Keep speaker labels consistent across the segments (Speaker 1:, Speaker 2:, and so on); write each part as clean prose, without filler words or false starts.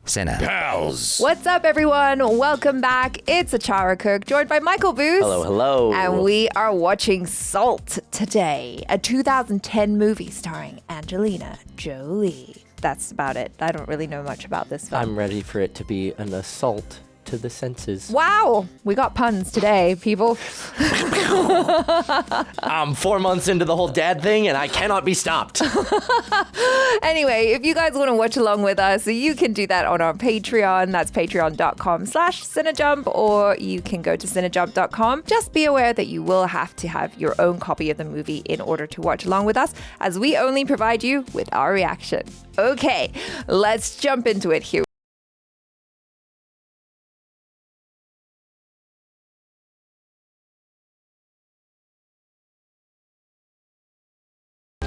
Speaker 1: Cine Pals.
Speaker 2: What's up, everyone? Welcome back. It's Achara Kirk, joined by Michael Booth.
Speaker 3: Hello.
Speaker 2: And we are watching Salt today, a 2010 movie starring Angelina Jolie. That's about it. I don't really know much about this film.
Speaker 3: I'm ready for it to be an assault to the senses.
Speaker 2: Wow, we got puns today, people.
Speaker 3: I'm 4 months into the whole dad thing, and I cannot be stopped.
Speaker 2: Anyway, if you guys want to watch along with us, you can do that on our Patreon. That's patreon.com/Cinejump, or you can go to cinejump.com. Just be aware that you will have to have your own copy of the movie in order to watch along with us, as we only provide you with our reaction. Okay, let's jump into it here.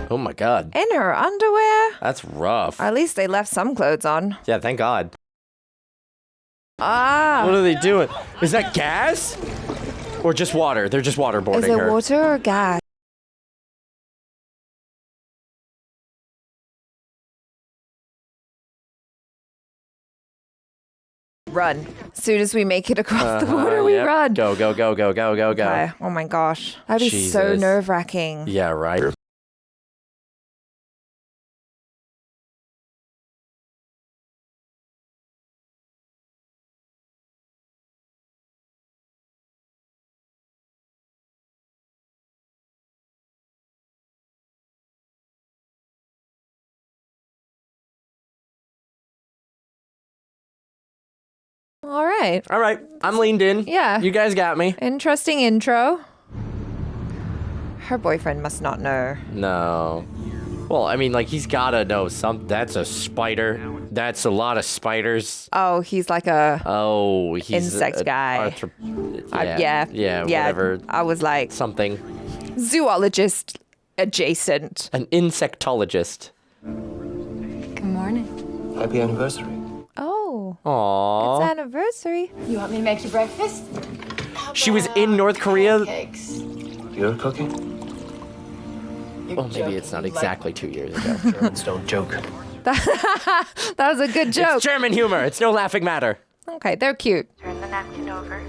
Speaker 3: Oh my god.
Speaker 2: In her underwear?
Speaker 3: That's rough.
Speaker 2: At least they left some clothes on.
Speaker 3: Yeah, thank God.
Speaker 2: Ah.
Speaker 3: What are they doing? Is that gas? Or just water? They're just waterboarding
Speaker 2: Is it
Speaker 3: her.
Speaker 2: water or gas? Run. As soon as we make it across the border, we run.
Speaker 3: Go.
Speaker 2: Okay. Oh my gosh. That'd be so
Speaker 3: Jesus.
Speaker 2: nerve-wracking.
Speaker 3: Yeah, right.
Speaker 2: All right.
Speaker 3: All right, I'm leaned in.
Speaker 2: Yeah.
Speaker 3: You guys got me.
Speaker 2: Interesting intro. Her boyfriend must not know.
Speaker 3: No. Well, I mean, like, he's gotta know something. That's a spider. That's a lot of spiders.
Speaker 2: Oh, he's like a
Speaker 3: Oh, he's
Speaker 2: insect guy.
Speaker 3: Yeah, whatever.
Speaker 2: I was like
Speaker 3: Something.
Speaker 2: zoologist adjacent.
Speaker 3: An insectologist.
Speaker 4: Good morning.
Speaker 5: Happy anniversary.
Speaker 2: Oh.
Speaker 3: Aww.
Speaker 2: It's anniversary.
Speaker 4: You want me to make you breakfast?
Speaker 3: She was in North Korea.
Speaker 4: Cakes.
Speaker 5: You're cooking?
Speaker 3: Well, maybe it's not exactly 2 years ago.
Speaker 5: Germans don't joke.
Speaker 2: That was a good joke.
Speaker 3: It's German humor. It's no laughing matter.
Speaker 2: Okay, they're cute.
Speaker 6: Turn the napkin over.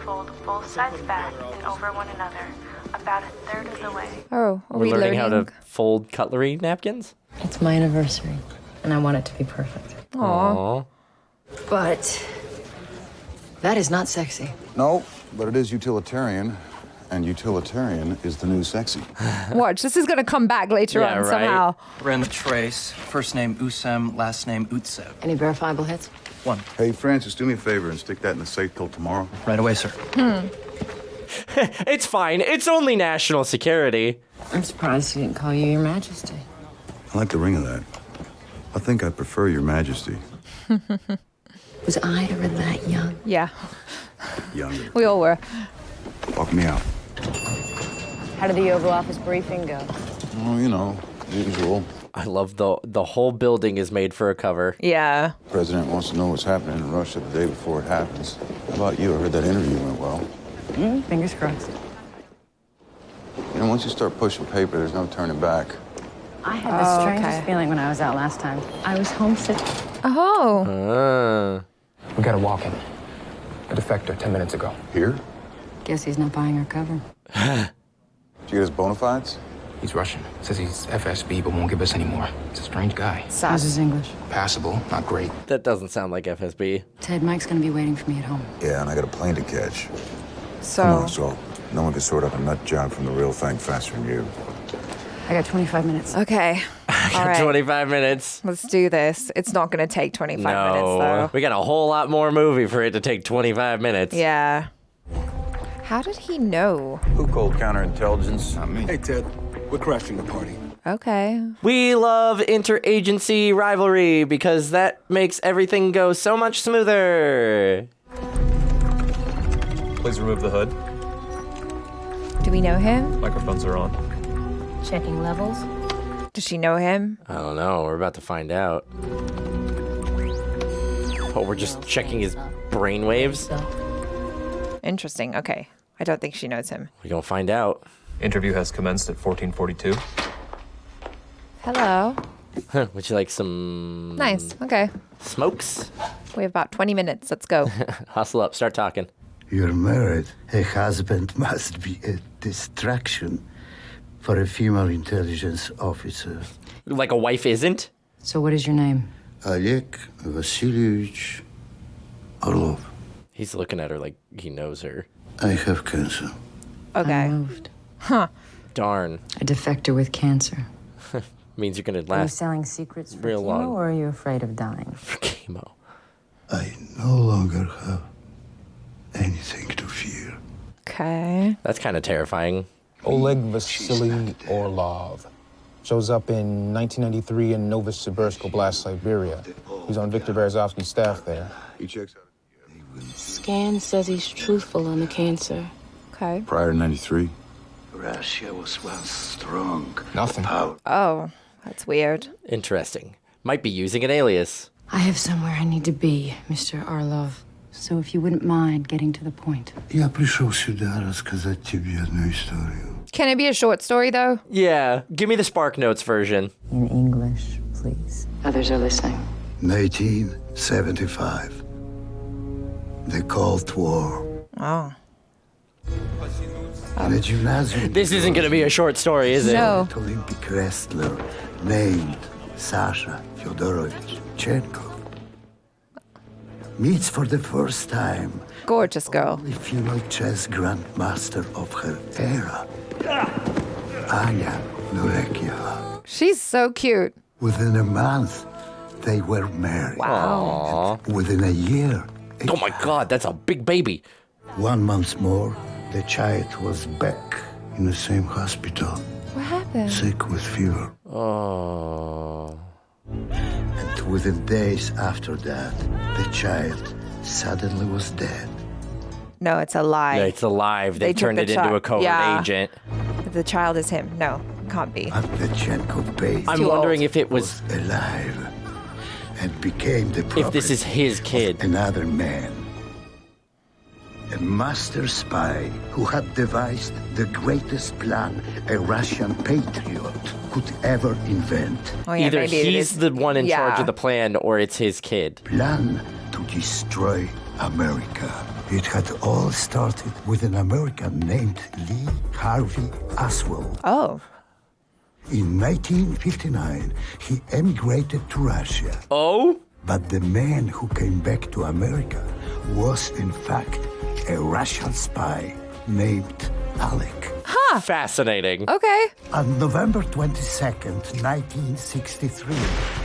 Speaker 6: Fold both sides back and over one another, about a third of the way.
Speaker 2: Oh, are
Speaker 3: We're
Speaker 2: we
Speaker 3: learning how to fold cutlery napkins.
Speaker 4: It's my anniversary, and I want it to be perfect.
Speaker 2: Aw.
Speaker 4: But that is not sexy.
Speaker 7: No, but it is utilitarian, and utilitarian is the new sexy.
Speaker 2: Watch, this is going to come back later
Speaker 3: Yeah,
Speaker 2: on
Speaker 3: right.
Speaker 2: somehow.
Speaker 8: Ren Trace, first name Usam, last name Utsev.
Speaker 4: Any verifiable hits?
Speaker 8: One.
Speaker 7: Hey, Francis, do me a favor and stick that in the safe till tomorrow.
Speaker 8: Right away, sir.
Speaker 3: It's fine. It's only national security.
Speaker 4: I'm surprised he didn't call you Your Majesty.
Speaker 7: I like the ring of that. I think I prefer your majesty.
Speaker 4: Was I ever that young?
Speaker 2: Yeah,
Speaker 7: Younger.
Speaker 2: we all were.
Speaker 7: Walk me out.
Speaker 4: How did the Oval Office briefing go?
Speaker 7: Oh, you know, usual.
Speaker 3: I love the whole building is made for a cover.
Speaker 2: Yeah.
Speaker 7: President wants to know what's happening in Russia the day before it happens. How about you? I heard that interview went well.
Speaker 4: Fingers crossed.
Speaker 7: You know, once you start pushing paper, there's no turning back.
Speaker 4: I had the strangest feeling when I was out last time. I was homesick.
Speaker 2: Oh.
Speaker 9: We got a walk-in. A defector 10 minutes ago.
Speaker 7: Here?
Speaker 4: Guess he's not buying our cover.
Speaker 7: Did you get his bona fides?
Speaker 9: He's Russian. Says he's FSB, but won't give us any more. He's a strange guy.
Speaker 4: How's his English?
Speaker 9: Passable, not great.
Speaker 3: That doesn't sound like FSB.
Speaker 4: Ted, Mike's gonna be waiting for me at home.
Speaker 7: Yeah, and I got a plane to catch.
Speaker 2: So,
Speaker 7: Come on, Saul. No one can sort out a nut job from the real thing faster than you.
Speaker 4: I got 25 minutes.
Speaker 2: okay. All right.
Speaker 3: 25 minutes.
Speaker 2: Let's do this. It's not going to take 25 minutes, though.
Speaker 3: We got a whole lot more movie for it to take 25 minutes.
Speaker 2: Yeah. How did he know?
Speaker 7: Who called counterintelligence? Not me.
Speaker 10: Hey, Ted. We're crashing the party.
Speaker 2: Okay.
Speaker 3: We love interagency rivalry because that makes everything go so much smoother.
Speaker 11: Please remove the hood.
Speaker 2: Do we know him?
Speaker 11: Microphones are on.
Speaker 4: Checking levels.
Speaker 2: Does she know him?
Speaker 3: I don't know. We're about to find out. Oh, we're just checking his brainwaves?
Speaker 2: Interesting. Okay. I don't think she knows him.
Speaker 3: We're gonna find out.
Speaker 11: Interview has commenced at 14:42.
Speaker 2: Hello.
Speaker 3: Would you like some
Speaker 2: Nice. Okay.
Speaker 3: smokes?
Speaker 2: We have about 20 minutes. Let's go.
Speaker 3: Hustle up, start talking.
Speaker 1: You're married. A husband must be a distraction for a female intelligence officer.
Speaker 3: Like a wife isn't?
Speaker 4: So what is your name?
Speaker 1: Oleg Vasilyevich Orlov.
Speaker 3: He's looking at her like he knows her.
Speaker 1: I have cancer.
Speaker 2: Okay.
Speaker 4: Unmoved.
Speaker 3: Darn.
Speaker 4: A defector with cancer.
Speaker 3: Means you're gonna
Speaker 4: Are you
Speaker 3: last
Speaker 4: selling secrets for
Speaker 3: real
Speaker 4: chemo,
Speaker 3: long.
Speaker 4: or are you afraid of dying?
Speaker 3: for chemo.
Speaker 1: I no longer have anything to fear.
Speaker 2: Okay.
Speaker 3: That's kind of terrifying.
Speaker 9: Oleg Vasily Orlov. Shows up in 1993 in Novosibirsk Oblast, Siberia. He's on Viktor Berezovsky's staff there.
Speaker 7: He checks out.
Speaker 11: Scan says he's truthful on the cancer.
Speaker 2: Okay.
Speaker 7: Prior to 93.
Speaker 1: Russia was once strong.
Speaker 9: Nothing.
Speaker 2: Oh, that's weird.
Speaker 3: Interesting. Might be using an alias.
Speaker 4: I have somewhere I need to be, Mr. Orlov. So if you wouldn't mind getting to the point.
Speaker 1: Я пришел сюда рассказать тебе одну историю.
Speaker 2: Can it be a short story, though?
Speaker 3: Yeah, give me the Spark Notes version.
Speaker 4: In English, please. Others are listening.
Speaker 1: 1975. The Cold War.
Speaker 2: Oh.
Speaker 1: In a gymnasium.
Speaker 3: This isn't going to be a short story, is it?
Speaker 2: No.
Speaker 1: Olympic wrestler named Sasha Fyodorovich Chenkov meets for the first time
Speaker 2: Gorgeous girl.
Speaker 1: the female chess grandmaster of her era, Anya Nurekyeva.
Speaker 2: She's so cute.
Speaker 1: Within a month, they were married.
Speaker 2: Wow.
Speaker 1: Within a year,
Speaker 3: Oh my god, that's a big baby.
Speaker 1: 1 month more, the child was back in the same hospital,
Speaker 2: What happened?
Speaker 1: sick with fever.
Speaker 3: Oh.
Speaker 1: And within days after that, the child suddenly was dead.
Speaker 2: No, it's a lie.
Speaker 3: Yeah, it's alive. They
Speaker 2: They took
Speaker 3: turned
Speaker 2: the
Speaker 3: it into a
Speaker 2: child.
Speaker 3: covert
Speaker 2: Yeah.
Speaker 3: agent.
Speaker 2: The child is him. No, can't be.
Speaker 1: But the Chenkov base
Speaker 3: I'm
Speaker 2: Too
Speaker 3: wondering
Speaker 2: old.
Speaker 3: if it was
Speaker 1: alive and became the
Speaker 3: if this is his kid.
Speaker 1: of another man. A master spy who had devised the greatest plan a Russian patriot could ever invent.
Speaker 2: Oh, yeah,
Speaker 3: Either
Speaker 2: maybe it
Speaker 3: he's
Speaker 2: is.
Speaker 3: the one in charge
Speaker 2: Yeah.
Speaker 3: of the plan or it's his kid.
Speaker 1: Plan to destroy America. It had all started with an American named Lee Harvey Oswald.
Speaker 2: Oh.
Speaker 1: In 1959, he emigrated to Russia.
Speaker 3: Oh?
Speaker 1: But the man who came back to America was, in fact, a Russian spy named Alec.
Speaker 3: Fascinating.
Speaker 2: Okay.
Speaker 1: On November 22nd, 1963,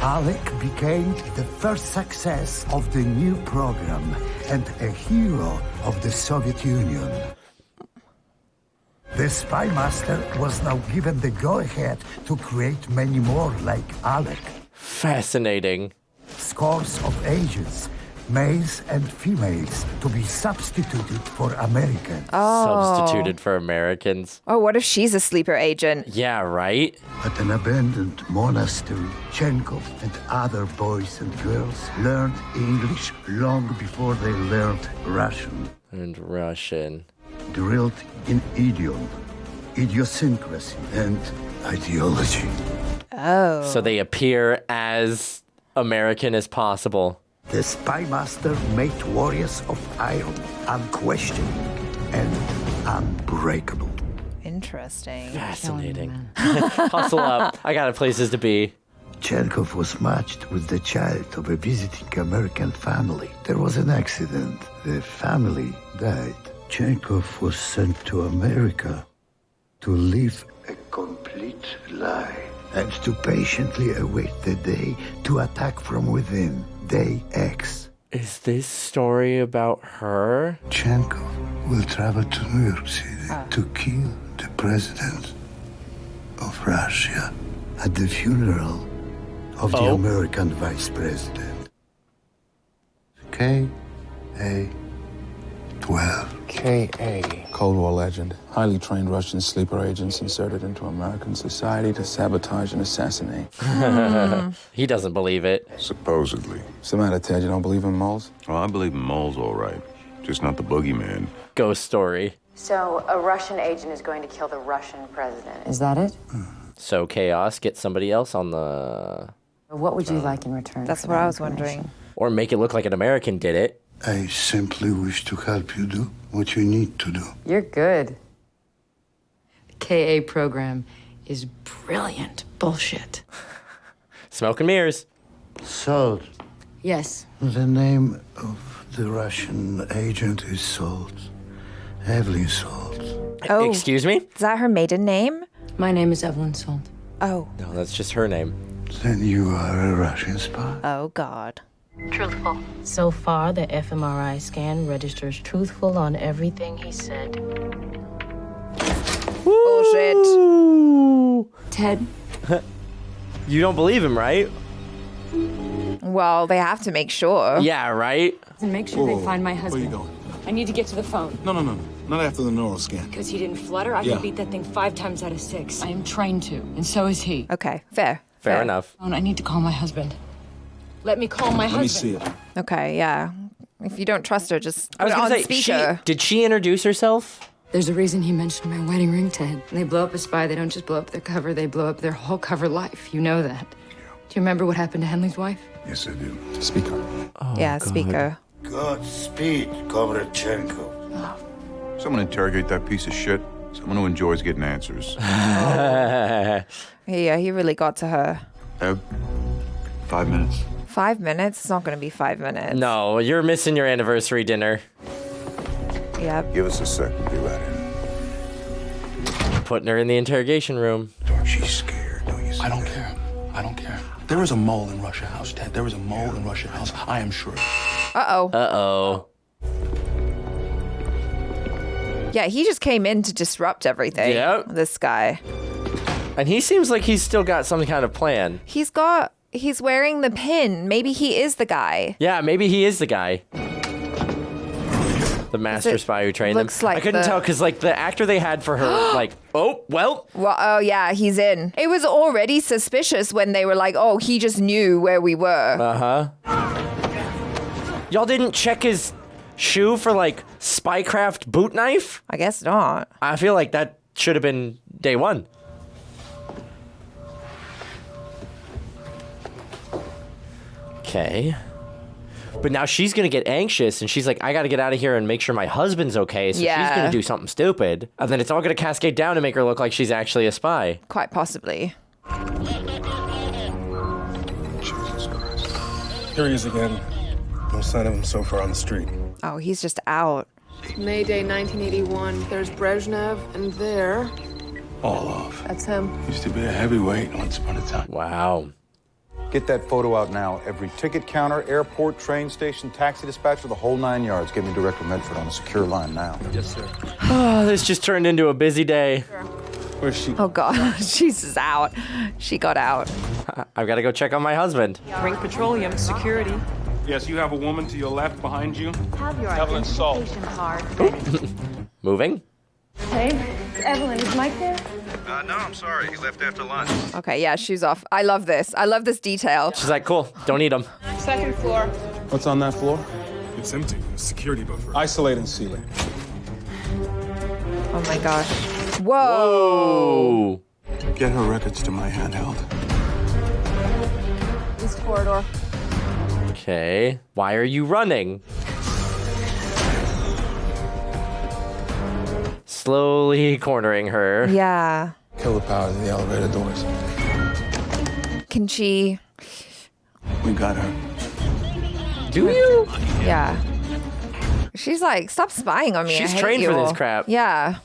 Speaker 1: Alec became the first success of the new program and a hero of the Soviet Union. The spy master was now given the go-ahead to create many more like Alec.
Speaker 3: Fascinating.
Speaker 1: Scores of agents, males and females, to be substituted for Americans.
Speaker 3: Substituted for Americans.
Speaker 2: Oh, what if she's a sleeper agent?
Speaker 3: Yeah, right?
Speaker 1: At an abandoned monastery, Chenkov and other boys and girls learned English long before they learned Russian.
Speaker 3: And Russian.
Speaker 1: Drilled in idiom, idiosyncrasy, and ideology.
Speaker 2: Oh.
Speaker 3: So they appear as American as possible.
Speaker 1: The spy master made warriors of iron, unquestioning and unbreakable.
Speaker 2: Interesting.
Speaker 3: Fascinating. Hustle up. I got places to be.
Speaker 1: Chenkov was matched with the child of a visiting American family. There was an accident. The family died. Chenkov was sent to America to live a complete lie and to patiently await the day to attack from within. Day X.
Speaker 3: Is this story about her?
Speaker 1: Chenkov will travel to New York City to kill the president of Russia at the funeral of the American vice president. K.A.-12.
Speaker 9: K.A. Cold War legend. Highly trained Russian sleeper agents inserted into American society to sabotage and assassinate.
Speaker 3: He doesn't believe it.
Speaker 7: Supposedly.
Speaker 9: What's the matter, Ted? You don't believe in moles?
Speaker 7: Well, I believe in moles, all right. Just not the boogeyman.
Speaker 3: Ghost story.
Speaker 4: So a Russian agent is going to kill the Russian president. Is that it?
Speaker 3: So Chaos, get somebody else on the
Speaker 4: What would you like in return?
Speaker 2: That's
Speaker 4: for
Speaker 2: what
Speaker 4: that
Speaker 2: I was
Speaker 4: information?
Speaker 2: wondering.
Speaker 3: Or make it look like an American did it.
Speaker 1: I simply wish to help you do what you need to do.
Speaker 4: You're good. The KA program is brilliant bullshit.
Speaker 3: Smoke and mirrors.
Speaker 1: Salt.
Speaker 4: Yes.
Speaker 1: The name of the Russian agent is Salt. Evelyn Salt.
Speaker 2: Oh.
Speaker 3: Excuse me?
Speaker 2: Is that her maiden name?
Speaker 4: My name is Evelyn Salt.
Speaker 2: Oh.
Speaker 3: No, that's just her name.
Speaker 1: Then you are a Russian spy.
Speaker 2: Oh, God.
Speaker 6: Truthful.
Speaker 11: So far, the fMRI scan registers truthful on everything he said.
Speaker 2: Bullshit.
Speaker 4: Ted.
Speaker 3: You don't believe him, right?
Speaker 2: Well, they have to make sure.
Speaker 3: Yeah, right?
Speaker 4: And make sure they find my
Speaker 10: Where you
Speaker 4: husband.
Speaker 10: going?
Speaker 4: I need to get to the phone.
Speaker 10: No. Not after the neural scan.
Speaker 4: Because he didn't flutter, I
Speaker 10: Yeah.
Speaker 4: can beat that thing 5 times out of 6. I am trained to, and so is he.
Speaker 2: Okay, fair.
Speaker 3: Fair enough.
Speaker 4: I need to call my husband. Let me call my
Speaker 10: Let me
Speaker 4: husband.
Speaker 10: see it.
Speaker 2: Okay, yeah. If you don't trust her, just
Speaker 3: I
Speaker 2: put
Speaker 3: was
Speaker 2: it
Speaker 3: gonna
Speaker 2: on
Speaker 3: say,
Speaker 2: speaker.
Speaker 3: did she introduce herself?
Speaker 4: There's a reason he mentioned my wedding ring, Ted. When they blow up a spy, they don't just blow up their cover, they blow up their whole cover life. You know that. Do you remember what happened to Henley's wife?
Speaker 1: Yes, I do.
Speaker 10: Speak up.
Speaker 2: Yeah, speaker.
Speaker 1: Godspeed, Comrade Chenko.
Speaker 7: Someone interrogate that piece of shit. Someone who enjoys getting answers.
Speaker 2: Yeah, he really got to her.
Speaker 7: 5 minutes.
Speaker 2: 5 minutes? It's not going to be 5 minutes.
Speaker 3: No, you're missing your anniversary dinner.
Speaker 2: Yep.
Speaker 7: Give us a sec. We'll be right in.
Speaker 3: Putting her in the interrogation room.
Speaker 1: She's scared, don't you see?
Speaker 10: I don't care. There is a mole in Russia House, Ted. There is a mole in Russia House. I am sure.
Speaker 2: Uh-oh.
Speaker 3: Uh-oh.
Speaker 2: Yeah, he just came in to disrupt everything.
Speaker 3: Yep.
Speaker 2: This guy.
Speaker 3: And he seems like he's still got some kind of plan.
Speaker 2: He's wearing the pin. Maybe he is the guy.
Speaker 3: Yeah, maybe he is the guy. The master spy who trained him.
Speaker 2: Looks like
Speaker 3: I couldn't tell because like the actor they had for her, like, well,
Speaker 2: oh yeah, he's in. It was already suspicious when they were like, oh, he just knew where we were.
Speaker 3: Y'all didn't check his shoe for like spycraft boot knife?
Speaker 2: I guess not.
Speaker 3: I feel like that should have been day one. Okay. But now she's going to get anxious and she's like, I got to get out of here and make sure my husband's okay. So she's going to do something stupid. And then it's all going to cascade down to make her look like she's actually a spy.
Speaker 2: Quite possibly.
Speaker 10: Jesus Christ. Here he is again. No sign of him so far on the street.
Speaker 2: Oh, he's just out.
Speaker 12: May Day 1981. There's Brezhnev, and there.
Speaker 10: Olaf.
Speaker 12: That's him.
Speaker 10: Used to be a heavyweight once upon a time.
Speaker 3: Wow.
Speaker 7: Get that photo out now. Every ticket counter, airport, train station, taxi dispatcher, the whole 9 yards. Get me Director Medford on a secure line now.
Speaker 10: Yes, sir.
Speaker 3: Oh, this just turned into a busy day.
Speaker 10: Where's she?
Speaker 2: Oh God, she's out. She got out.
Speaker 3: I've got to go check on my husband.
Speaker 12: Bring petroleum security.
Speaker 10: Yes, you have a woman to your left behind you.
Speaker 6: Have your
Speaker 10: Evelyn Salt.
Speaker 6: identification card.
Speaker 3: Moving.
Speaker 6: Hey, it's Evelyn. Is Mike there?
Speaker 7: No, I'm sorry. He left after lunch.
Speaker 2: Okay, yeah, shoes off. I love this. I love this detail.
Speaker 3: She's like, cool, don't need them.
Speaker 12: Second floor.
Speaker 10: What's on that floor? It's empty. A security buffer. Isolate and seal it.
Speaker 2: Oh my gosh. Whoa.
Speaker 10: Get her records to my handheld.
Speaker 12: East corridor.
Speaker 3: Okay. Why are you running? Slowly cornering her.
Speaker 2: Yeah.
Speaker 10: Kill the power to the elevator doors.
Speaker 2: Can she?
Speaker 10: We got her.
Speaker 3: Do you?
Speaker 2: Yeah. She's like, stop spying on me.
Speaker 3: She's
Speaker 2: I hate
Speaker 3: trained
Speaker 2: you
Speaker 3: for this
Speaker 2: all."
Speaker 3: crap.
Speaker 2: Yeah.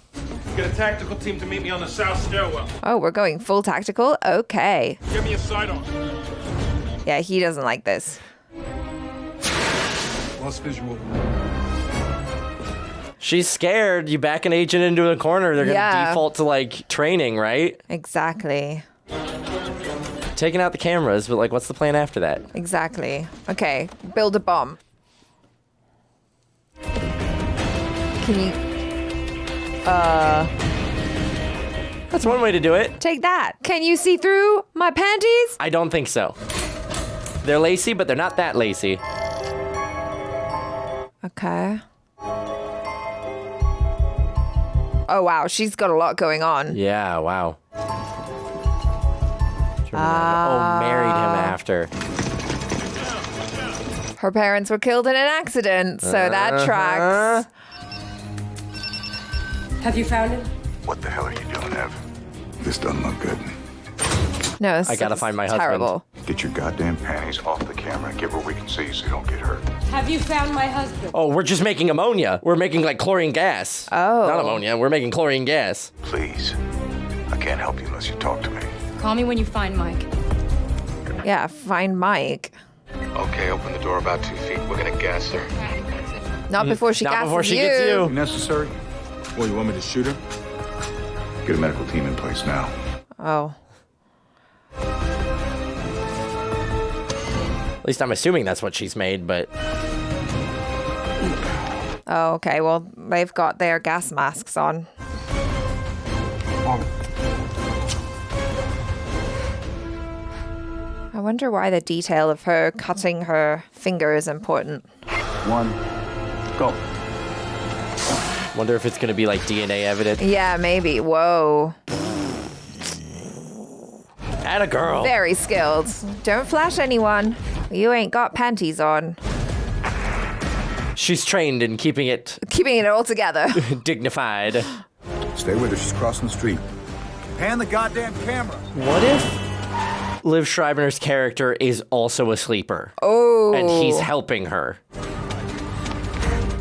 Speaker 10: Get a tactical team to meet me on the south stairwell.
Speaker 2: Oh, we're going full tactical? Okay.
Speaker 10: Give me a sidearm.
Speaker 2: Yeah, he doesn't like this.
Speaker 10: Lost visual.
Speaker 3: She's scared. You back an agent into a corner, they're going to
Speaker 2: Yeah.
Speaker 3: default to like training, right?
Speaker 2: Exactly.
Speaker 3: Taking out the cameras, but like, what's the plan after that?
Speaker 2: Exactly. Okay, build a bomb. Can you...
Speaker 3: That's one way to do it.
Speaker 2: Take that. Can you see through my panties?
Speaker 3: I don't think so. They're lacy, but they're not that lacy.
Speaker 2: Okay. Oh, wow. She's got a lot going on.
Speaker 3: Yeah, wow. Married him after.
Speaker 2: Her parents were killed in an accident, so that tracks.
Speaker 13: Have you found him?
Speaker 1: What the hell are you doing, Ev? This doesn't look good.
Speaker 2: No,
Speaker 3: I gotta find my
Speaker 2: terrible.
Speaker 3: husband.
Speaker 1: Get your goddamn panties off the camera and get where we can see so you don't get hurt.
Speaker 13: Have you found my husband?
Speaker 3: Oh, we're just making ammonia. We're making like chlorine gas.
Speaker 2: Oh.
Speaker 3: Not ammonia. We're making chlorine gas.
Speaker 1: Please. I can't help you unless you talk to me.
Speaker 4: Call me when you find Mike.
Speaker 2: Yeah, find Mike.
Speaker 7: Okay, open the door about 2 feet. We're gonna gas her.
Speaker 2: Not before she
Speaker 3: Not
Speaker 2: gasses
Speaker 3: before she
Speaker 2: you.
Speaker 3: gets you.
Speaker 7: Necessary?
Speaker 10: Well, you want me to shoot her?
Speaker 1: Get a medical team in place now.
Speaker 2: Oh.
Speaker 3: At least I'm assuming that's what she's made, but
Speaker 2: Oh, okay. Well, they've got their gas masks on. I wonder why the detail of her cutting her finger is important.
Speaker 1: 1, go.
Speaker 3: wonder if it's going to be like DNA evidence.
Speaker 2: Yeah, maybe. Whoa.
Speaker 3: Atta girl.
Speaker 2: Very skilled. Don't flash anyone. You ain't got panties on.
Speaker 3: She's trained in keeping it
Speaker 2: all together.
Speaker 3: dignified.
Speaker 7: Stay with her. She's crossing the street. Pan the goddamn camera.
Speaker 3: What if Liev Schreiber's character is also a sleeper?
Speaker 2: Oh.
Speaker 3: And he's helping her.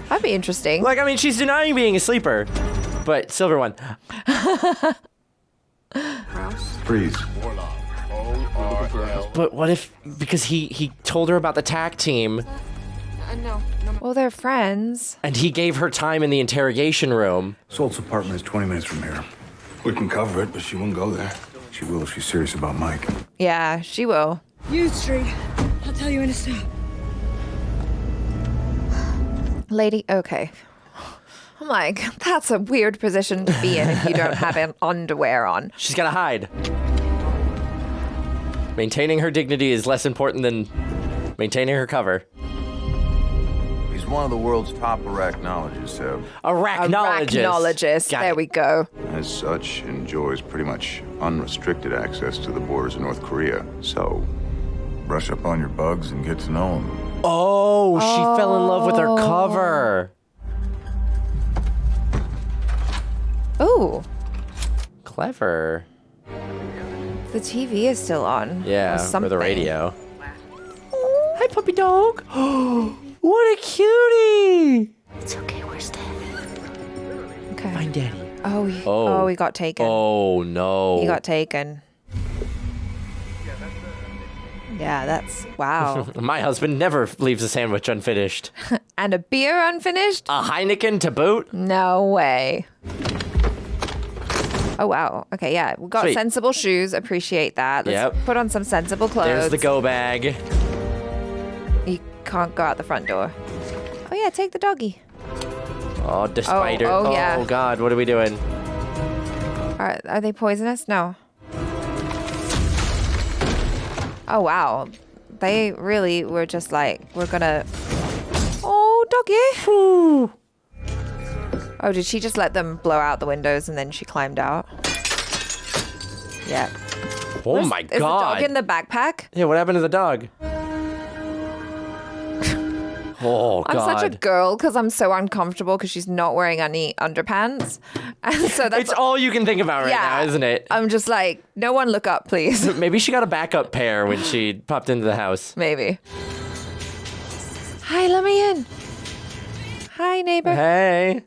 Speaker 2: That'd be interesting.
Speaker 3: Like, I mean, she's denying being a sleeper, but Silver One.
Speaker 1: Freeze.
Speaker 3: But what if, because he told her about the TAC team.
Speaker 2: No. Well, they're friends.
Speaker 3: And he gave her time in the interrogation room.
Speaker 1: Salt's apartment is 20 minutes from here.
Speaker 10: We can cover it, but she won't go there.
Speaker 1: She will if she's serious about Mike.
Speaker 2: Yeah, she will.
Speaker 13: Youth Street. I'll tell you when to stop.
Speaker 2: Lady, okay. I'm like, that's a weird position to be in if you don't have an underwear on.
Speaker 3: She's got to hide. Maintaining her dignity is less important than maintaining her cover.
Speaker 7: He's one of the world's top arachnologists, Seb.
Speaker 2: Arachnologist. There we go.
Speaker 7: As such, enjoys pretty much unrestricted access to the borders of North Korea. So, brush up on your bugs and get to know them.
Speaker 3: Oh, she fell in love with her cover.
Speaker 2: Ooh.
Speaker 3: Clever.
Speaker 2: The TV is still on.
Speaker 3: Yeah, or the radio.
Speaker 2: Hi, puppy dog.
Speaker 3: What a cutie.
Speaker 6: It's okay, we're staying.
Speaker 2: Okay.
Speaker 3: Find Daddy.
Speaker 2: Oh, he got taken.
Speaker 3: Oh, no.
Speaker 2: He got taken. Yeah, that's, wow.
Speaker 3: My husband never leaves a sandwich unfinished.
Speaker 2: And a beer unfinished?
Speaker 3: A Heineken to boot?
Speaker 2: No way. Oh, wow. Okay, yeah. We got
Speaker 3: Sweet.
Speaker 2: sensible shoes. Appreciate that. Let's put on some sensible clothes.
Speaker 3: There's the go bag.
Speaker 2: You can't go out the front door. Oh, yeah, take the doggy.
Speaker 3: Oh, the spider.
Speaker 2: Oh, yeah.
Speaker 3: Oh, God. What are we doing?
Speaker 2: Are they poisonous? No. Oh, wow. They really were just like, we're gonna... Oh, doggy. Oh, did she just let them blow out the windows and then she climbed out? Yeah.
Speaker 3: Oh, my
Speaker 2: God. Is the
Speaker 3: God.
Speaker 2: dog in the backpack?
Speaker 3: Yeah, what happened to the dog? Oh, God.
Speaker 2: I'm such a girl because I'm so uncomfortable because she's not wearing any underpants. And so that's
Speaker 3: It's all you can think about right now, isn't it?
Speaker 2: I'm just like, no one look up, please.
Speaker 3: Maybe she got a backup pair when she popped into the house.
Speaker 2: Maybe. Hi, let me in. Hi, neighbor.
Speaker 3: Hey.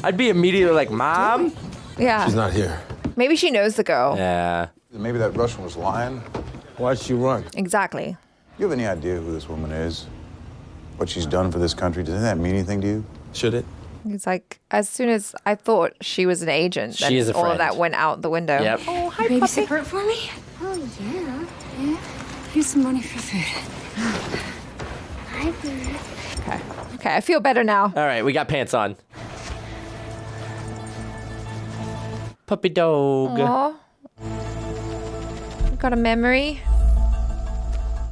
Speaker 3: I'd be immediately like, Mom?
Speaker 2: Yeah.
Speaker 10: She's not here.
Speaker 2: Maybe she knows the girl.
Speaker 3: Yeah.
Speaker 7: Maybe that Russian was lying.
Speaker 10: Why'd she run?
Speaker 2: Exactly.
Speaker 7: You have any idea who this woman is? What she's done for this country? Doesn't that mean anything to you?
Speaker 10: Should it?
Speaker 2: It's like, as soon as I thought she was an agent, then
Speaker 3: She is a
Speaker 2: all of
Speaker 3: friend.
Speaker 2: that went out the window.
Speaker 3: Yep.
Speaker 2: Oh, hi,
Speaker 4: Baby
Speaker 2: puppy.
Speaker 4: support for me? Oh, yeah. Yeah. Here's some money for food.
Speaker 6: Hi, Boo.
Speaker 2: Okay, I feel better now.
Speaker 3: All right, we got pants on. Puppy dog.
Speaker 2: Aw. Got a memory.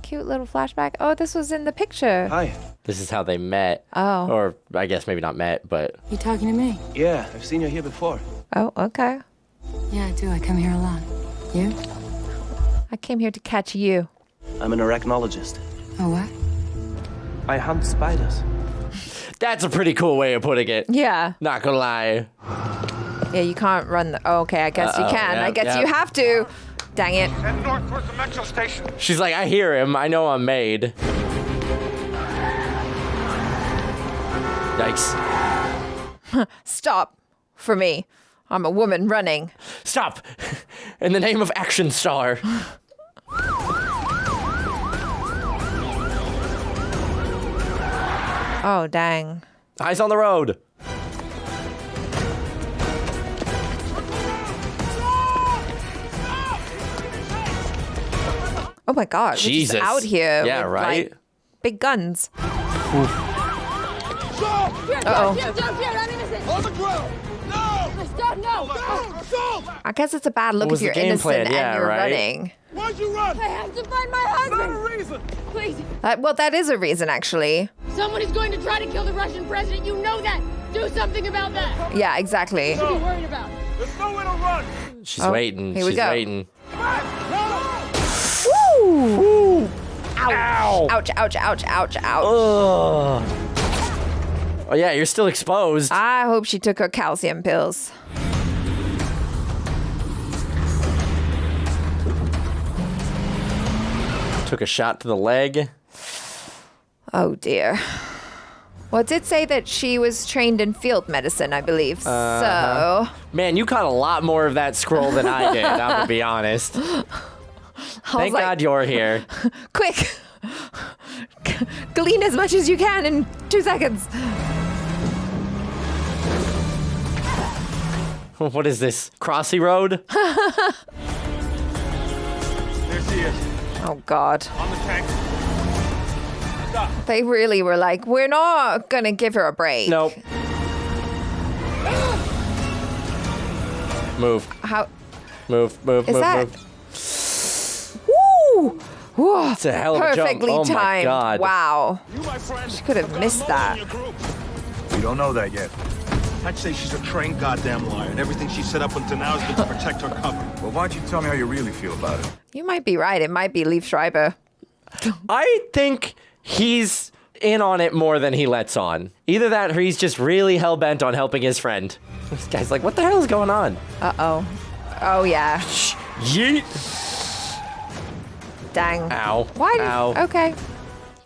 Speaker 2: Cute little flashback. Oh, this was in the picture.
Speaker 5: Hi.
Speaker 3: This is how they met.
Speaker 2: Oh.
Speaker 3: Or I guess maybe not met, but...
Speaker 4: You talking to me?
Speaker 5: Yeah, I've seen you here before.
Speaker 2: Oh, okay.
Speaker 4: Yeah, I do. I come here a lot. You?
Speaker 2: I came here to catch you.
Speaker 5: I'm an arachnologist.
Speaker 4: Oh, what?
Speaker 5: I hunt spiders.
Speaker 3: That's a pretty cool way of putting it.
Speaker 2: Yeah.
Speaker 3: Not gonna lie.
Speaker 2: Yeah, you can't run the... Oh, okay, I guess you can.
Speaker 3: Yep,
Speaker 2: I guess
Speaker 3: yep.
Speaker 2: you have to. Dang it.
Speaker 10: Head north towards the metro station.
Speaker 3: She's like, I hear him. I know I'm made. Yikes.
Speaker 2: Stop for me. I'm a woman running.
Speaker 3: Stop. In the name of Action Star.
Speaker 2: Oh, dang.
Speaker 3: Eyes on the road.
Speaker 2: Oh my God.
Speaker 3: Jesus.
Speaker 2: We're just out here.
Speaker 3: Yeah,
Speaker 2: with,
Speaker 3: right?
Speaker 2: like, big guns.
Speaker 13: Uh-oh. I'm innocent. On the ground. No. Stop. No.
Speaker 2: I guess it's a bad look
Speaker 3: What was
Speaker 2: if you're
Speaker 3: the game
Speaker 2: innocent
Speaker 3: plan?
Speaker 2: and
Speaker 3: Yeah,
Speaker 2: you're
Speaker 3: right?
Speaker 2: running.
Speaker 13: Why'd you run? I have to find my husband. Not a reason. Please.
Speaker 2: Well, that is a reason, actually.
Speaker 13: Someone is going to try to kill the Russian president. You know that. Do something about that.
Speaker 2: Yeah, exactly.
Speaker 13: What are you worried about?
Speaker 10: There's nowhere to run.
Speaker 3: She's waiting.
Speaker 2: Here we
Speaker 3: She's
Speaker 2: go.
Speaker 3: waiting.
Speaker 2: Woo! Ouch.
Speaker 3: Ow.
Speaker 2: Ouch, ouch, ouch, ouch, ouch.
Speaker 3: Ugh. Oh, yeah, you're still exposed.
Speaker 2: I hope she took her calcium pills.
Speaker 3: Took a shot to the leg.
Speaker 2: Oh, dear. Well, it did say that she was trained in field medicine, I believe. So,
Speaker 3: Man, you caught a lot more of that scroll than I did, I'm going to be honest. Thank God you're here.
Speaker 2: quick, glean as much as you can in 2 seconds.
Speaker 3: What is this? Crossy Road?
Speaker 10: There she is.
Speaker 2: Oh, God.
Speaker 10: On the tank. Stop.
Speaker 2: They really were like, we're not going to give her a break.
Speaker 3: Nope. Move.
Speaker 2: How?
Speaker 3: Move.
Speaker 2: Is that? Woo! Whoa.
Speaker 3: It's a hell of a jump.
Speaker 2: Perfectly
Speaker 3: Oh, my
Speaker 2: timed.
Speaker 3: God.
Speaker 2: Wow.
Speaker 10: You, my friend,
Speaker 2: She could have missed that.
Speaker 7: We don't know that yet.
Speaker 10: I'd say she's a trained goddamn liar, and everything she set up until now has been to protect her cover.
Speaker 7: Well, why don't you tell me how you really feel about it?
Speaker 2: You might be right. It might be Liev Schreiber.
Speaker 3: I think he's in on it more than he lets on. Either that or he's just really hell-bent on helping his friend. This guy's like, what the hell is going on?
Speaker 2: Uh-oh. Oh, yeah.
Speaker 3: Yeet.
Speaker 2: Dang.
Speaker 3: Ow.
Speaker 2: Why did...
Speaker 3: Ow.
Speaker 2: Okay.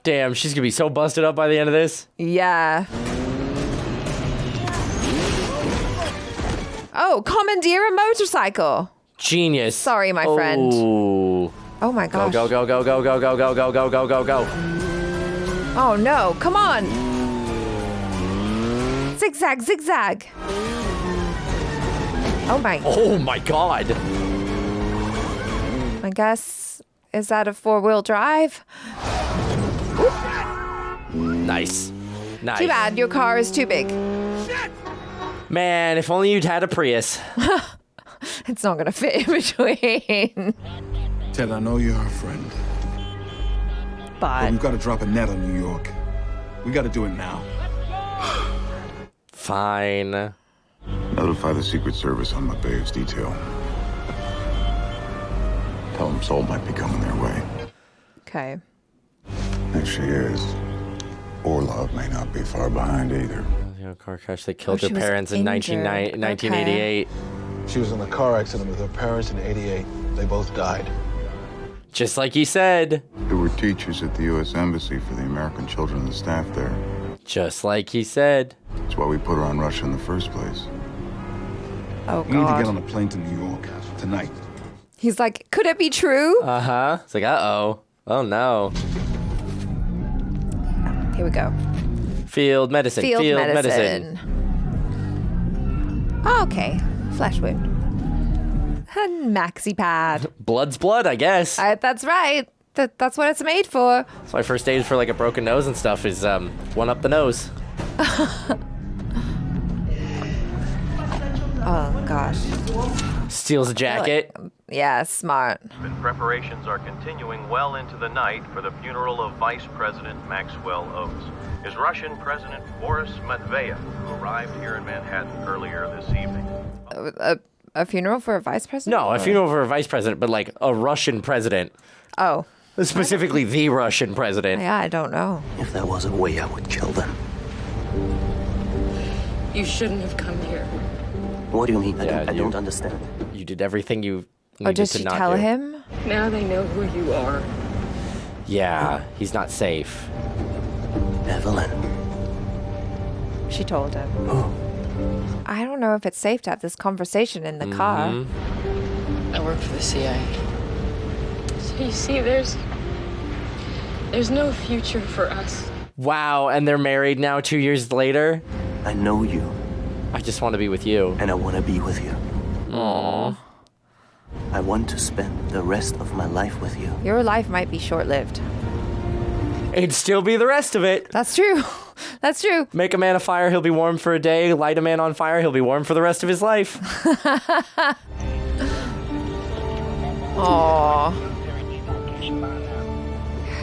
Speaker 3: Damn, she's gonna be so busted up by the end of this.
Speaker 2: Yeah. Oh, commandeer a motorcycle.
Speaker 3: Genius.
Speaker 2: Sorry, my friend.
Speaker 3: Ooh.
Speaker 2: Oh, my gosh.
Speaker 3: Go, go, go, go, go, go, go, go, go, go, go, go.
Speaker 2: Oh, no. Come on. Zigzag, zigzag. Oh, my.
Speaker 3: Oh, my God.
Speaker 2: I guess, is that a 4-wheel drive?
Speaker 3: Nice. Nice.
Speaker 2: Too bad. Your car is too big.
Speaker 3: Man, if only you'd had a Prius.
Speaker 2: It's not going to fit in between.
Speaker 10: Ted, I know you're her friend, but
Speaker 2: But
Speaker 10: we've got to drop a net on New York. We got to do it now.
Speaker 3: Fine.
Speaker 7: Notify the Secret Service on Matveev's detail. Tell them Sol might be coming their way.
Speaker 2: okay.
Speaker 7: If she is, Orlov may not be far behind either.
Speaker 3: Car crash. They killed
Speaker 2: she
Speaker 3: their
Speaker 2: was
Speaker 3: parents in
Speaker 2: injured.
Speaker 3: 1988.
Speaker 10: She was in a car accident with her parents in '88. They both died.
Speaker 3: Just like you said.
Speaker 7: There were teachers at the U.S. Embassy for the American children and the staff there.
Speaker 3: Just like he said.
Speaker 7: That's why we put her on Russia in the first place.
Speaker 2: Oh,
Speaker 10: We need to get on
Speaker 2: God.
Speaker 10: a plane to New York tonight.
Speaker 2: He's like, could it be true?
Speaker 3: Uh-huh. It's like, uh-oh. Oh, no.
Speaker 2: Here we go.
Speaker 3: Field medicine.
Speaker 2: Field medicine. Okay. Flesh wound. And maxi pad.
Speaker 3: Blood's blood, I guess.
Speaker 2: That's right. That's what it's made for.
Speaker 3: That's why first aid for like a broken nose and stuff is one up the nose.
Speaker 2: Oh, gosh.
Speaker 3: Steals a jacket.
Speaker 2: Yeah, smart.
Speaker 14: Preparations are continuing well into the night for the funeral of Vice President Maxwell Oates. Is Russian President Boris Medvedev, who arrived here in Manhattan earlier this evening.
Speaker 2: A funeral for a vice president?
Speaker 3: No, a funeral for a vice president, but like a Russian president.
Speaker 2: Oh.
Speaker 3: Specifically the Russian president.
Speaker 2: Yeah, I don't know.
Speaker 5: If there was a way, I would kill them.
Speaker 4: You shouldn't have come here.
Speaker 5: What do you mean? I don't understand.
Speaker 3: You did everything you
Speaker 2: Or
Speaker 3: needed
Speaker 2: did
Speaker 3: to
Speaker 2: she
Speaker 3: not
Speaker 2: tell
Speaker 3: do.
Speaker 2: him?
Speaker 4: Now they know who you are.
Speaker 3: Yeah, he's not safe.
Speaker 5: Evelyn.
Speaker 2: She told him. I don't know if it's safe to have this conversation in the car.
Speaker 4: I work for the CIA. So you see, there's no future for us.
Speaker 3: Wow, and they're married now 2 years later?
Speaker 5: I know you.
Speaker 3: I just want to be with you.
Speaker 5: And I want to be with you.
Speaker 3: Aww.
Speaker 5: I want to spend the rest of my life with you.
Speaker 2: Your life might be short-lived.
Speaker 3: It'd still be the rest of it.
Speaker 2: That's true. That's true.
Speaker 3: Make a man a fire, he'll be warm for a day. Light a man on fire, he'll be warm for the rest of his life.
Speaker 2: Aww.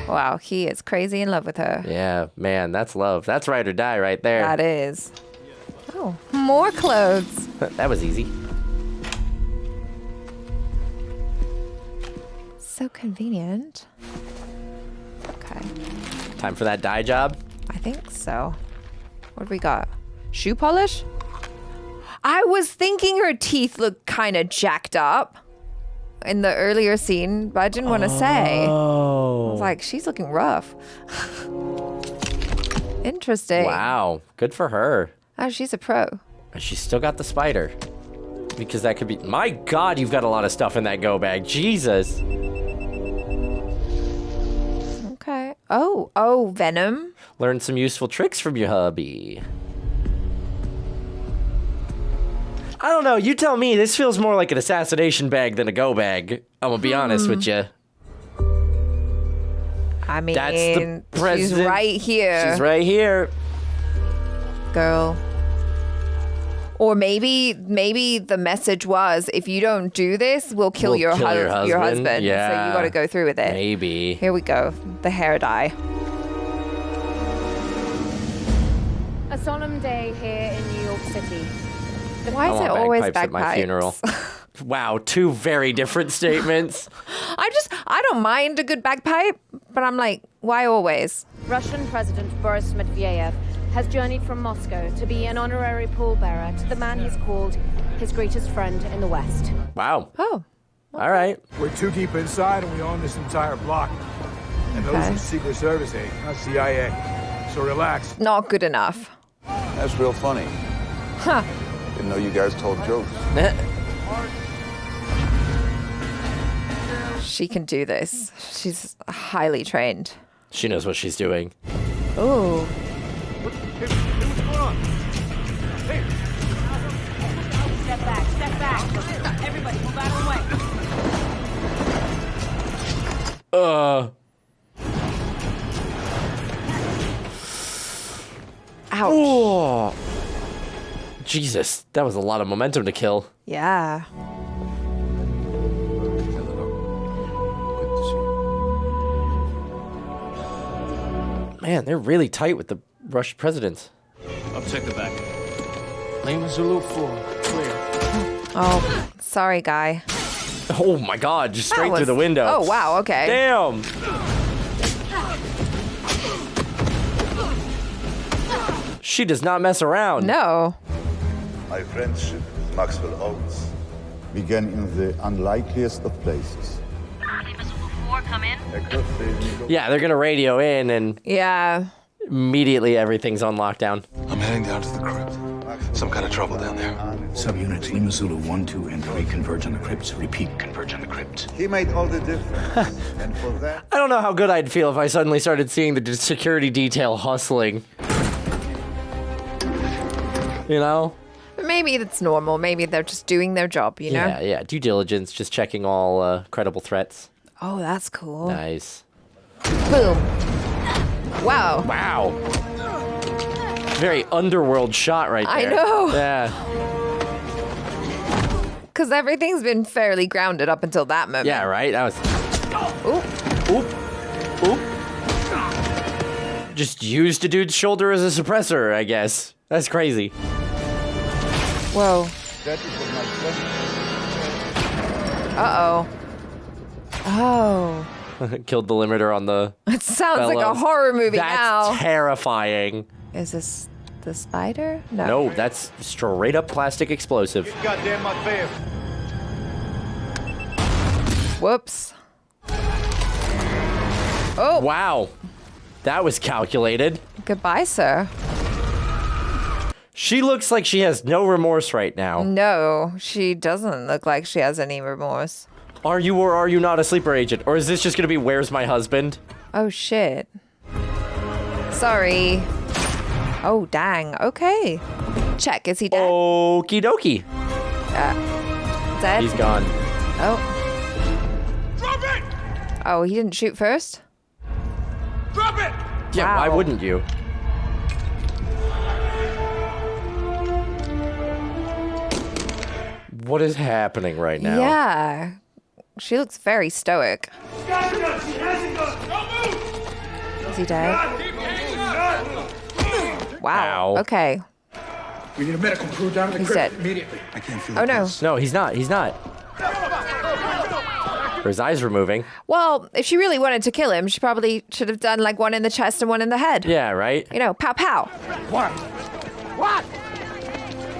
Speaker 2: Wow, he is crazy in love with her.
Speaker 3: Yeah, man, that's love. That's ride or die right there.
Speaker 2: That is. Oh, more clothes.
Speaker 3: That was easy.
Speaker 2: So convenient. Okay.
Speaker 3: Time for that dye job?
Speaker 2: I think so. What do we got? Shoe polish? I was thinking her teeth looked kind of jacked up in the earlier scene, but I didn't want to say. I was like, she's looking rough. Interesting.
Speaker 3: Wow, good for her.
Speaker 2: Oh, she's a pro.
Speaker 3: And she's still got the spider. Because that could be... My God, you've got a lot of stuff in that go bag. Jesus.
Speaker 2: Okay. Oh, Venom.
Speaker 3: Learn some useful tricks from your hubby. I don't know. You tell me. This feels more like an assassination bag than a go bag. I'm gonna be honest with you.
Speaker 2: I mean,
Speaker 3: That's the president.
Speaker 2: she's right here.
Speaker 3: She's right here.
Speaker 2: Girl. Or maybe the message was, if you don't do this, we'll kill, your husband.
Speaker 3: Yeah.
Speaker 2: So you got to go through with it.
Speaker 3: Maybe.
Speaker 2: Here we go. The hair dye.
Speaker 15: A solemn day here in New York City.
Speaker 2: Why is it always
Speaker 3: bagpipes at my funeral? Wow, two very different statements.
Speaker 2: I don't mind a good bagpipe, but I'm like, why always?
Speaker 15: Russian President Boris Medvedev has journeyed from Moscow to be an honorary pallbearer to the man he's called his greatest friend in the West.
Speaker 3: Wow.
Speaker 2: Oh.
Speaker 3: Okay. All right.
Speaker 16: We're too deep inside and we own this entire block. And those are Secret Service, not CIA. So relax.
Speaker 2: Not good enough.
Speaker 7: That's real funny.
Speaker 2: Huh.
Speaker 7: Didn't know you guys told jokes.
Speaker 2: She can do this. She's highly trained.
Speaker 3: She knows what she's doing.
Speaker 2: Ooh.
Speaker 16: What's going on? Hey.
Speaker 15: Step back, step back. Everybody, move out of the way.
Speaker 2: Ouch.
Speaker 3: Oh. Jesus, that was a lot of momentum to kill.
Speaker 2: Yeah.
Speaker 3: Man, they're really tight with the Russian presidents.
Speaker 17: I'll check the back.
Speaker 9: Lima Zulu 4, clear.
Speaker 2: Oh, sorry, guy.
Speaker 3: Oh my God, just straight through the window.
Speaker 2: Oh, wow, okay.
Speaker 3: Damn. She does not mess around.
Speaker 2: No.
Speaker 18: My friendship with Maxwell Oates began in the unlikeliest of places.
Speaker 15: Come in.
Speaker 3: Yeah, they're gonna radio in and
Speaker 2: Yeah.
Speaker 3: immediately everything's on lockdown.
Speaker 10: I'm heading down to the crypt. Some kind of trouble down there.
Speaker 19: Subunits Lima Zulu 1, 2, and 3 converge on the crypts. Repeat, converge on the crypts.
Speaker 18: He made all the difference. And for that,
Speaker 3: I don't know how good I'd feel if I suddenly started seeing the security detail hustling. You know?
Speaker 2: Maybe it's normal. Maybe they're just doing their job, you know?
Speaker 3: Yeah. Due diligence, just checking all credible threats.
Speaker 2: Oh, that's cool.
Speaker 3: Nice.
Speaker 2: Boom. Wow.
Speaker 3: Wow. Very underworld shot right there.
Speaker 2: I know.
Speaker 3: Yeah.
Speaker 2: Because everything's been fairly grounded up until that moment.
Speaker 3: Yeah, right? That was... Oop. Just used a dude's shoulder as a suppressor, I guess. That's crazy.
Speaker 2: Whoa.
Speaker 18: that is what my friend
Speaker 2: Uh-oh. Oh.
Speaker 3: Killed the limiter on the
Speaker 2: It sounds like a
Speaker 3: bellows.
Speaker 2: horror movie now.
Speaker 3: That's terrifying.
Speaker 2: Is this the spider? No.
Speaker 3: No, that's straight up plastic explosive.
Speaker 16: Goddamn my fam.
Speaker 2: Whoops. Oh.
Speaker 3: Wow. That was calculated.
Speaker 2: Goodbye, sir.
Speaker 3: She looks like she has no remorse right now.
Speaker 2: No, she doesn't look like she has any remorse.
Speaker 3: Are you or are you not a sleeper agent? Or is this just going to be Where's My Husband?
Speaker 2: Oh, shit. Sorry. Oh, dang. Okay. Check. Is he dead?
Speaker 3: Okie dokie.
Speaker 2: Dead?
Speaker 3: He's gone.
Speaker 2: Oh.
Speaker 16: Drop it!
Speaker 2: Oh, he didn't shoot first?
Speaker 16: Drop it!
Speaker 3: Yeah, why wouldn't you? What is happening right now?
Speaker 2: Yeah. She looks very stoic. Is he dead? Wow.
Speaker 3: Ow.
Speaker 2: Okay.
Speaker 16: We need a medical crew down to the
Speaker 2: He's
Speaker 16: crypt
Speaker 2: dead.
Speaker 16: immediately.
Speaker 18: I can't feel
Speaker 2: Oh, no.
Speaker 3: No, he's not. He's not. His eyes were moving.
Speaker 2: Well, if she really wanted to kill him, she probably should have done like one in the chest and one in the head.
Speaker 3: Yeah, right?
Speaker 2: You know, pow pow.
Speaker 16: What? What?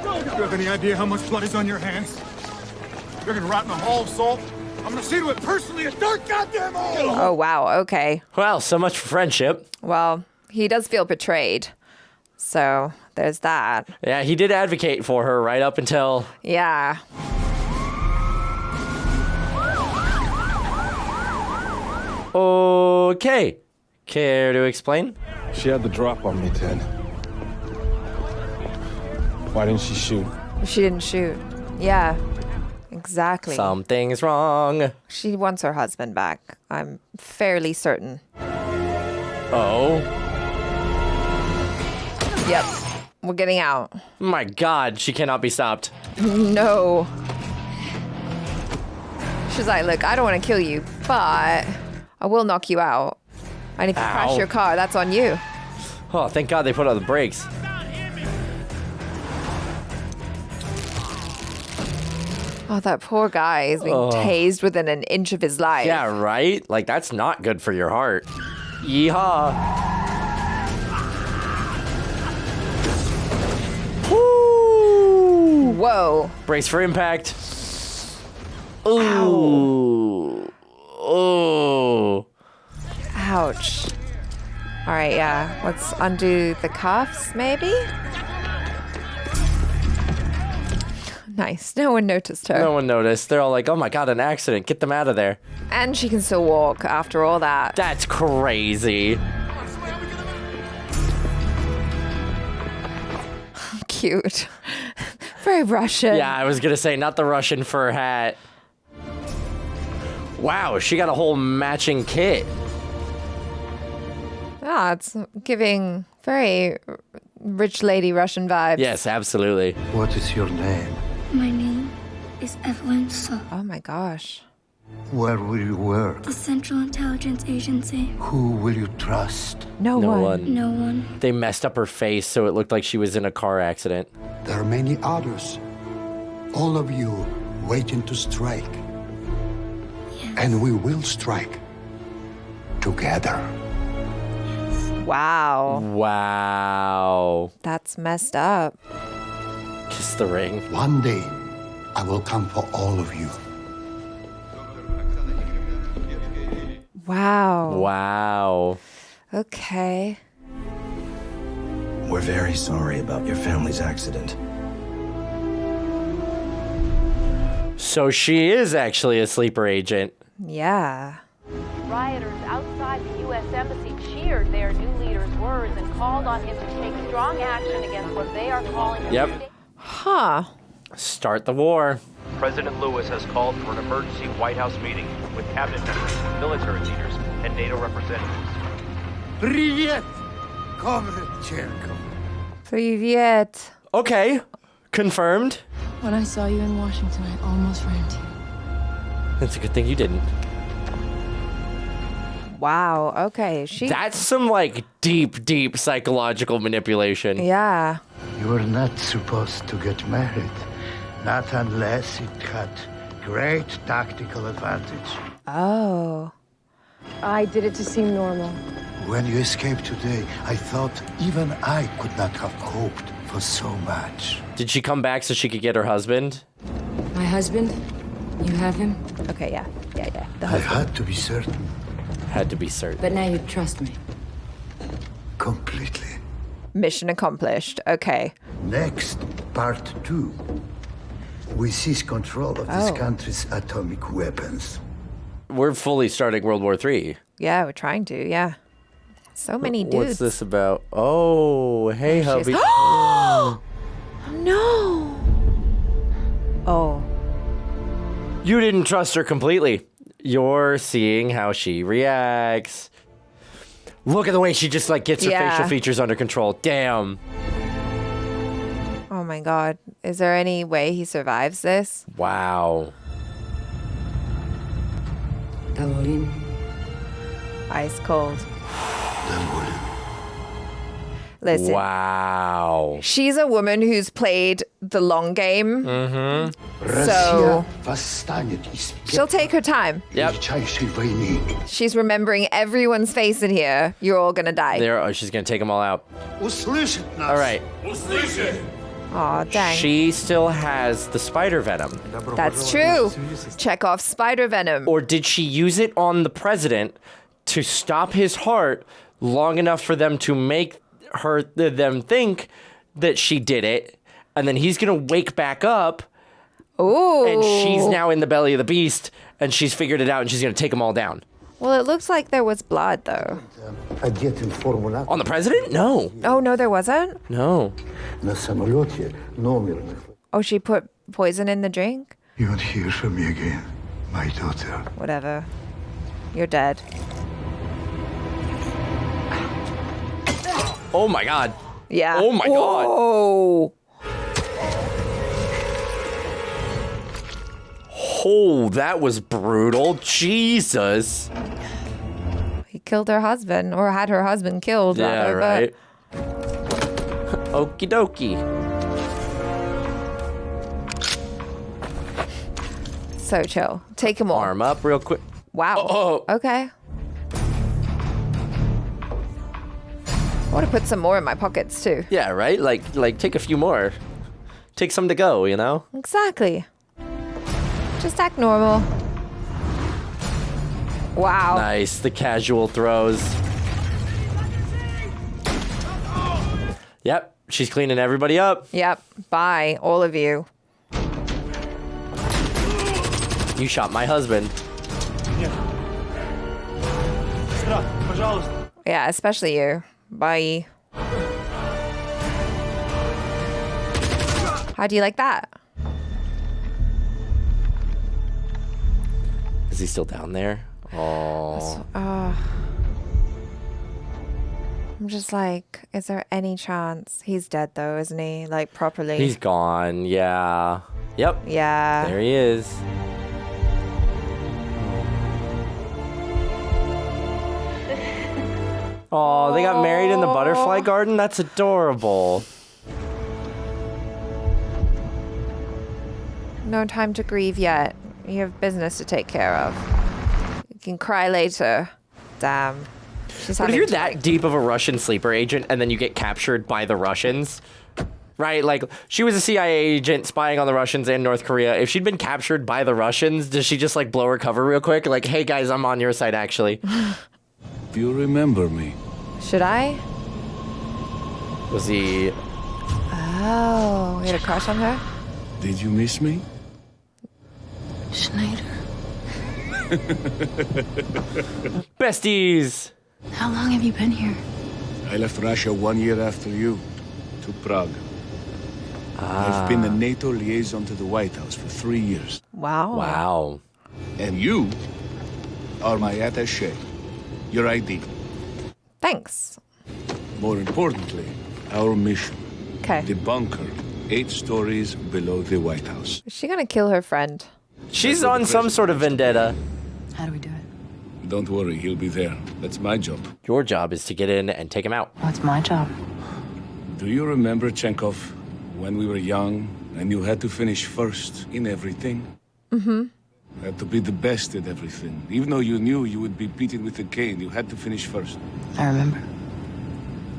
Speaker 16: Do you have any idea how much blood is on your hands? You're gonna rot in a hall of salt. I'm gonna see to it personally a dark goddamn hole.
Speaker 2: Oh, wow. Okay.
Speaker 3: Well, so much for friendship.
Speaker 2: Well, he does feel betrayed. So there's that.
Speaker 3: Yeah, he did advocate for her right up until...
Speaker 2: Yeah.
Speaker 3: Okay. Care to explain?
Speaker 10: She had the drop on me, Ted. Why didn't she shoot?
Speaker 2: She didn't shoot. Yeah. Exactly.
Speaker 3: Something's wrong.
Speaker 2: She wants her husband back. I'm fairly certain.
Speaker 3: Oh.
Speaker 2: Yep. We're getting out.
Speaker 3: My God, she cannot be stopped.
Speaker 2: No. She's like, look, I don't want to kill you, but I will knock you out. And if you crash your car, that's on you.
Speaker 3: Oh, thank God they put on the brakes.
Speaker 2: Oh, that poor guy is being tased within an inch of his life.
Speaker 3: Yeah, right? Like, that's not good for your heart. Yeehaw. Woo!
Speaker 2: Whoa.
Speaker 3: Brace for impact. Ooh. Oh.
Speaker 2: Ouch. All right, yeah. Let's undo the cuffs, maybe? Nice. No one noticed her.
Speaker 3: No one noticed. They're all like, oh my God, an accident. Get them out of there.
Speaker 2: And she can still walk after all that.
Speaker 3: That's crazy.
Speaker 2: Cute. Very Russian.
Speaker 3: Yeah, I was going to say, not the Russian fur hat. Wow, she got a whole matching kit.
Speaker 2: Ah, it's giving very rich lady Russian vibes.
Speaker 3: Yes, absolutely.
Speaker 1: What is your name?
Speaker 17: My name is Evelyn So.
Speaker 2: Oh my gosh.
Speaker 1: Where will you work?
Speaker 17: The Central Intelligence Agency.
Speaker 1: Who will you trust?
Speaker 2: No one.
Speaker 17: No one.
Speaker 3: They messed up her face so it looked like she was in a car accident.
Speaker 18: There are many others. All of you waiting to strike.
Speaker 17: Yes.
Speaker 18: And we will strike. Together.
Speaker 2: Wow.
Speaker 3: Wow.
Speaker 2: That's messed up.
Speaker 3: Kiss the ring.
Speaker 18: One day, I will come for all of you.
Speaker 2: Wow.
Speaker 3: Wow.
Speaker 2: Okay.
Speaker 20: We're very sorry about your family's accident.
Speaker 3: So she is actually a sleeper agent.
Speaker 2: Yeah.
Speaker 15: Rioters outside the U.S. Embassy cheered their new leader's words and called on him to take strong action against what they are calling a
Speaker 3: Yep.
Speaker 2: Huh.
Speaker 3: Start the war.
Speaker 14: President Lewis has called for an emergency White House meeting with cabinet members, military leaders, and NATO representatives.
Speaker 1: Привет, Kovachenko.
Speaker 2: Привет.
Speaker 3: Okay. Confirmed.
Speaker 11: When I saw you in Washington, I almost ran to you.
Speaker 3: That's a good thing you didn't.
Speaker 2: Wow. Okay.
Speaker 3: That's some like deep psychological manipulation.
Speaker 2: Yeah.
Speaker 1: You were not supposed to get married. Not unless it had Great tactical advantage.
Speaker 2: Oh.
Speaker 12: I did it to seem normal.
Speaker 1: When you escaped today, I thought even I could not have hoped for so much.
Speaker 3: Did she come back so she could get her husband?
Speaker 4: My husband? You have him?
Speaker 2: Okay, yeah. The
Speaker 1: I had to be certain.
Speaker 3: Had to be certain.
Speaker 4: But now you trust me.
Speaker 1: Completely.
Speaker 2: Mission accomplished. Okay.
Speaker 1: Next, part 2. We seize control of this country's atomic weapons.
Speaker 3: We're fully starting World War III.
Speaker 2: Yeah, we're trying to, yeah. So many dudes.
Speaker 3: What's this about? Oh, hey, hubby.
Speaker 2: No. Oh.
Speaker 3: You didn't trust her completely. You're seeing how she reacts. Look at the way she just like gets her facial features under control. Damn.
Speaker 2: Oh my God. Is there any way he survives this?
Speaker 3: Wow.
Speaker 2: Ice cold. Listen.
Speaker 3: Wow.
Speaker 2: She's a woman who's played the long game.
Speaker 3: Mm-hmm.
Speaker 2: So she'll take her time.
Speaker 3: Yep.
Speaker 2: She's remembering everyone's face in here. You're all gonna die.
Speaker 3: She's gonna take them all out. All right.
Speaker 2: Aw, dang.
Speaker 3: She still has the spider venom.
Speaker 2: That's true. Check off spider venom.
Speaker 3: Or did she use it on the president to stop his heart long enough for them to make them think that she did it, and then he's gonna wake back up.
Speaker 2: Ooh.
Speaker 3: And she's now in the belly of the beast, and she's figured it out, and she's gonna take them all down.
Speaker 2: Well, it looks like there was blood, though.
Speaker 3: On the president? No.
Speaker 2: Oh, no, there wasn't?
Speaker 3: No.
Speaker 2: Oh, she put poison in the drink?
Speaker 1: You won't hear from me again, my daughter.
Speaker 2: Whatever. You're dead.
Speaker 3: Oh my God.
Speaker 2: Yeah.
Speaker 3: Oh my God.
Speaker 2: Oh.
Speaker 3: Oh, that was brutal. Jesus.
Speaker 2: He killed her husband, or had her husband killed.
Speaker 3: Yeah,
Speaker 2: rather,
Speaker 3: right. Okie dokie.
Speaker 2: So chill. Take him all.
Speaker 3: Arm up real quick.
Speaker 2: Wow.
Speaker 3: Oh.
Speaker 2: Okay. I want to put some more in my pockets too.
Speaker 3: Yeah, right? Like take a few more. Take some to go, you know?
Speaker 2: Exactly. Just act normal. Wow.
Speaker 3: Nice. The casual throws. Yep. She's cleaning everybody up.
Speaker 2: Yep. Bye, all of you.
Speaker 3: You shot my husband.
Speaker 2: Yeah, especially you. Bye. How do you like that?
Speaker 3: Is he still down there? Oh.
Speaker 2: I'm just like, is there any chance? He's dead though, isn't he? Like, properly.
Speaker 3: He's gone. Yeah. Yep.
Speaker 2: Yeah.
Speaker 3: There he is. Oh, they got married in the butterfly garden? That's adorable.
Speaker 2: No time to grieve yet. You have business to take care of. You can cry later. Damn.
Speaker 3: But if you're that deep of a Russian sleeper agent and then you get captured by the Russians, right? Like, she was a CIA agent spying on the Russians and North Korea. If she'd been captured by the Russians, does she just, like, blow her cover real quick? Like, hey, guys, I'm on your side, actually.
Speaker 19: Do you remember me?
Speaker 2: Should I?
Speaker 3: Was he...
Speaker 2: Oh, you had a crush on her?
Speaker 19: Did you miss me?
Speaker 17: Schneider.
Speaker 3: Besties!
Speaker 17: How long have you been here?
Speaker 19: I left Russia 1 year after you, to Prague. I've been the NATO liaison to the White House for 3 years.
Speaker 2: Wow.
Speaker 3: Wow.
Speaker 19: And you are my attaché, your ID.
Speaker 2: Thanks.
Speaker 19: More importantly, our mission.
Speaker 2: Okay.
Speaker 19: The bunker, 8 stories below the White House.
Speaker 2: Is she gonna kill her friend?
Speaker 3: She's on some sort of vendetta.
Speaker 17: How do we do it?
Speaker 19: Don't worry, he'll be there. That's my job.
Speaker 3: Your job is to get in and take him out.
Speaker 17: What's my job?
Speaker 19: Do you remember, Chenkov, when we were young and you had to finish first in everything?
Speaker 2: Mm-hmm.
Speaker 19: You had to be the best at everything. Even though you knew you would be beaten with a cane, you had to finish first.
Speaker 17: I remember.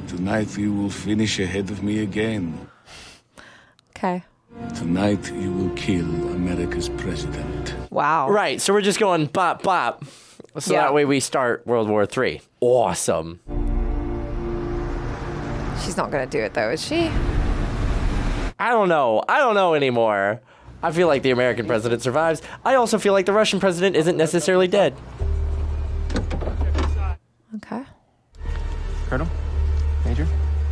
Speaker 19: Tonight you will finish ahead of me again.
Speaker 2: Okay.
Speaker 19: Tonight you will kill America's president.
Speaker 2: Wow.
Speaker 3: Right, so we're just going bop, bop. So
Speaker 2: Yeah.
Speaker 3: that way we start World War III. Awesome.
Speaker 2: She's not going to do it, though, is she?
Speaker 3: I don't know. I don't know anymore. I feel like the American president survives. I also feel like the Russian president isn't necessarily dead.
Speaker 2: Okay.
Speaker 8: Colonel? Major?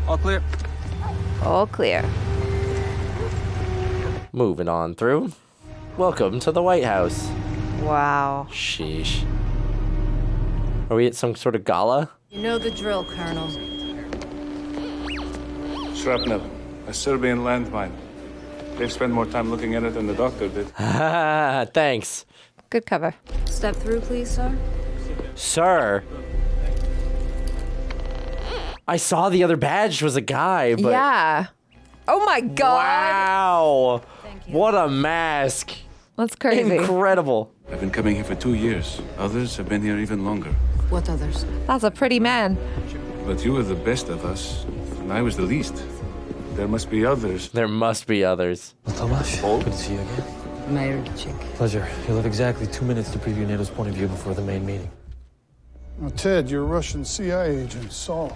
Speaker 8: All clear.
Speaker 2: All clear.
Speaker 3: Moving on through. Welcome to the White House.
Speaker 2: Wow.
Speaker 3: Sheesh. Are we at some sort of gala?
Speaker 11: You know the drill, Colonel.
Speaker 19: Shrapnel, a Serbian landmine. They've spent more time looking at it than the doctor did.
Speaker 3: Thanks.
Speaker 2: Good cover.
Speaker 11: Step through, please, sir.
Speaker 3: Sir. I saw the other badge was a guy, but...
Speaker 2: Yeah. Oh my God.
Speaker 3: Wow. What a mask.
Speaker 2: That's crazy.
Speaker 3: Incredible.
Speaker 19: I've been coming here for 2 years. Others have been here even longer.
Speaker 17: What others?
Speaker 2: That's a pretty man.
Speaker 19: But you were the best of us, and I was the least. There must be others.
Speaker 3: There must be others.
Speaker 21: Tomasz, good to see you again.
Speaker 17: Mayor Chick.
Speaker 21: Pleasure. You'll have exactly 2 minutes to preview NATO's point of view before the main meeting.
Speaker 22: Now, Ted, your Russian CIA agent, Saul.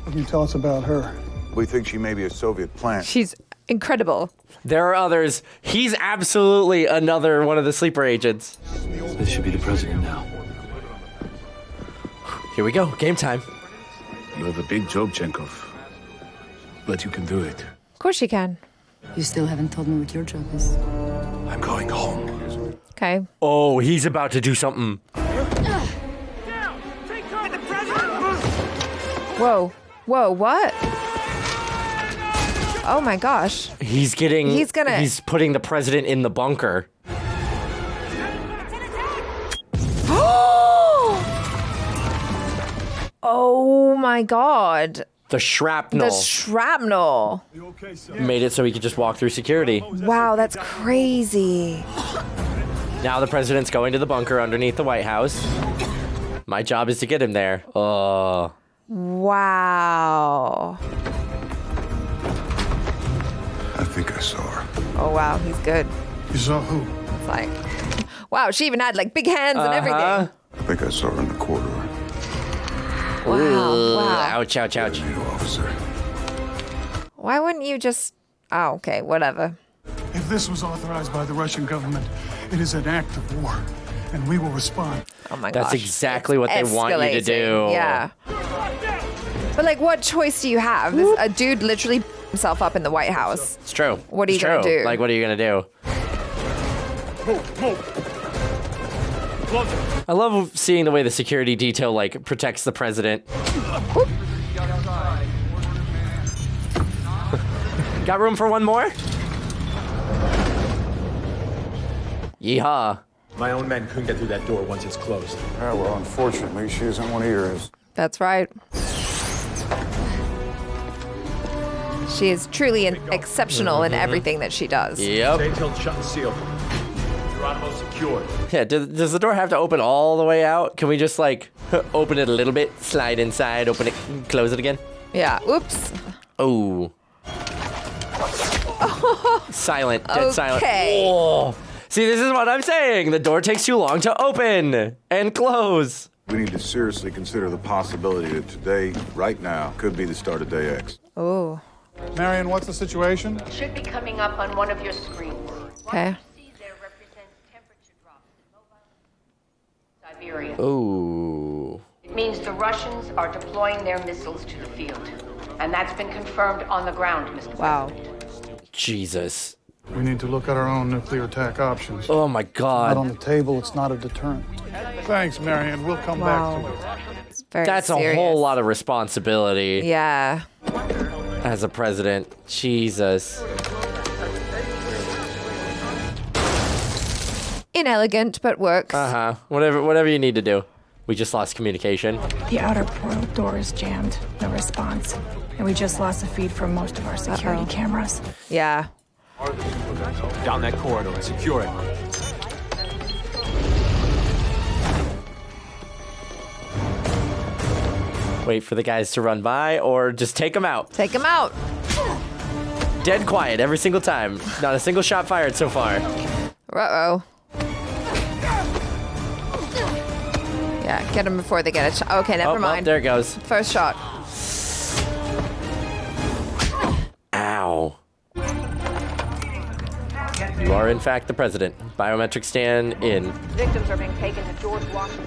Speaker 22: What can you tell us about her?
Speaker 7: We think she may be a Soviet plant.
Speaker 2: She's incredible.
Speaker 3: There are others. He's absolutely another one of the sleeper agents.
Speaker 21: This should be the president now.
Speaker 3: Here we go. Game time.
Speaker 19: You have a big job, Chenkov. But you can do it.
Speaker 2: Of course you can.
Speaker 17: You still haven't told me what your job is.
Speaker 19: I'm going home.
Speaker 2: Okay.
Speaker 3: Oh, he's about to do something.
Speaker 2: Whoa. Whoa, what? Oh my gosh.
Speaker 3: He's putting the president in the bunker.
Speaker 2: Oh my God.
Speaker 3: The shrapnel.
Speaker 2: The shrapnel.
Speaker 3: Made it so he could just walk through security.
Speaker 2: Wow, that's crazy.
Speaker 3: Now the president's going to the bunker underneath the White House. My job is to get him there. Oh.
Speaker 2: Wow.
Speaker 7: I think I saw her.
Speaker 2: Oh wow, he's good.
Speaker 22: You saw who?
Speaker 2: It's like, wow, she even had like big hands and everything.
Speaker 7: I think I saw her in the corridor.
Speaker 2: Wow,
Speaker 3: Ooh,
Speaker 2: wow.
Speaker 3: Ouch, ouch, ouch.
Speaker 7: NATO officer.
Speaker 2: Why wouldn't you just... Oh, okay, whatever.
Speaker 22: If this was authorized by the Russian government, it is an act of war, and we will respond.
Speaker 2: Oh my
Speaker 3: That's
Speaker 2: gosh.
Speaker 3: exactly what they want you to do.
Speaker 2: Yeah. But like, what choice do you have? A dude literally himself up in the White House.
Speaker 3: It's true.
Speaker 2: What are you gonna do?
Speaker 3: Like, what are you gonna do? I love seeing the way the security detail like protects the president. Got room for one more? Yeehaw.
Speaker 10: My own men couldn't get through that door once it's closed.
Speaker 7: Yeah, well, unfortunately, she isn't one of yours.
Speaker 2: That's right. She is truly exceptional in everything that she does.
Speaker 3: Yep.
Speaker 10: Stay till shut and sealed. Geronimo's secured.
Speaker 3: Yeah, does the door have to open all the way out? Can we just like open it a little bit, slide inside, open it, close it again?
Speaker 2: Yeah, oops.
Speaker 3: Oh. Silent, dead silent.
Speaker 2: Okay.
Speaker 3: Oh. See, this is what I'm saying. The door takes too long to open and close.
Speaker 7: We need to seriously consider the possibility that today, right now, could be the start of Day X.
Speaker 2: Oh.
Speaker 22: Marion, what's the situation?
Speaker 23: It should be coming up on one of your screens.
Speaker 2: Okay.
Speaker 23: Siberia.
Speaker 3: Oh.
Speaker 23: It means the Russians are deploying their missiles to the field. And that's been confirmed on the ground, Mr.
Speaker 2: Wow.
Speaker 3: Jesus.
Speaker 22: We need to look at our own nuclear attack options.
Speaker 3: Oh my God.
Speaker 22: Not on the table, it's not a deterrent. Thanks, Marion. We'll come back to it.
Speaker 2: It's very
Speaker 3: That's
Speaker 2: serious.
Speaker 3: a whole lot of responsibility.
Speaker 2: Yeah.
Speaker 3: As a president. Jesus.
Speaker 2: Inelegant, but works.
Speaker 3: Uh-huh. Whatever you need to do. We just lost communication.
Speaker 24: The outer portal door is jammed. No response. And we just lost the feed from most of our security cameras.
Speaker 2: Yeah.
Speaker 10: Down that corridor and secure it.
Speaker 3: Wait for the guys to run by or just take them out.
Speaker 2: Take him out.
Speaker 3: Dead quiet every single time. Not a single shot fired so far.
Speaker 2: Uh-oh. Yeah, get him before they get a shot. Okay, never mind.
Speaker 3: Well, there it goes.
Speaker 2: First shot.
Speaker 3: Ow. You are, in fact, the president. Biometric scan in.
Speaker 15: Victims are being taken to George Washington.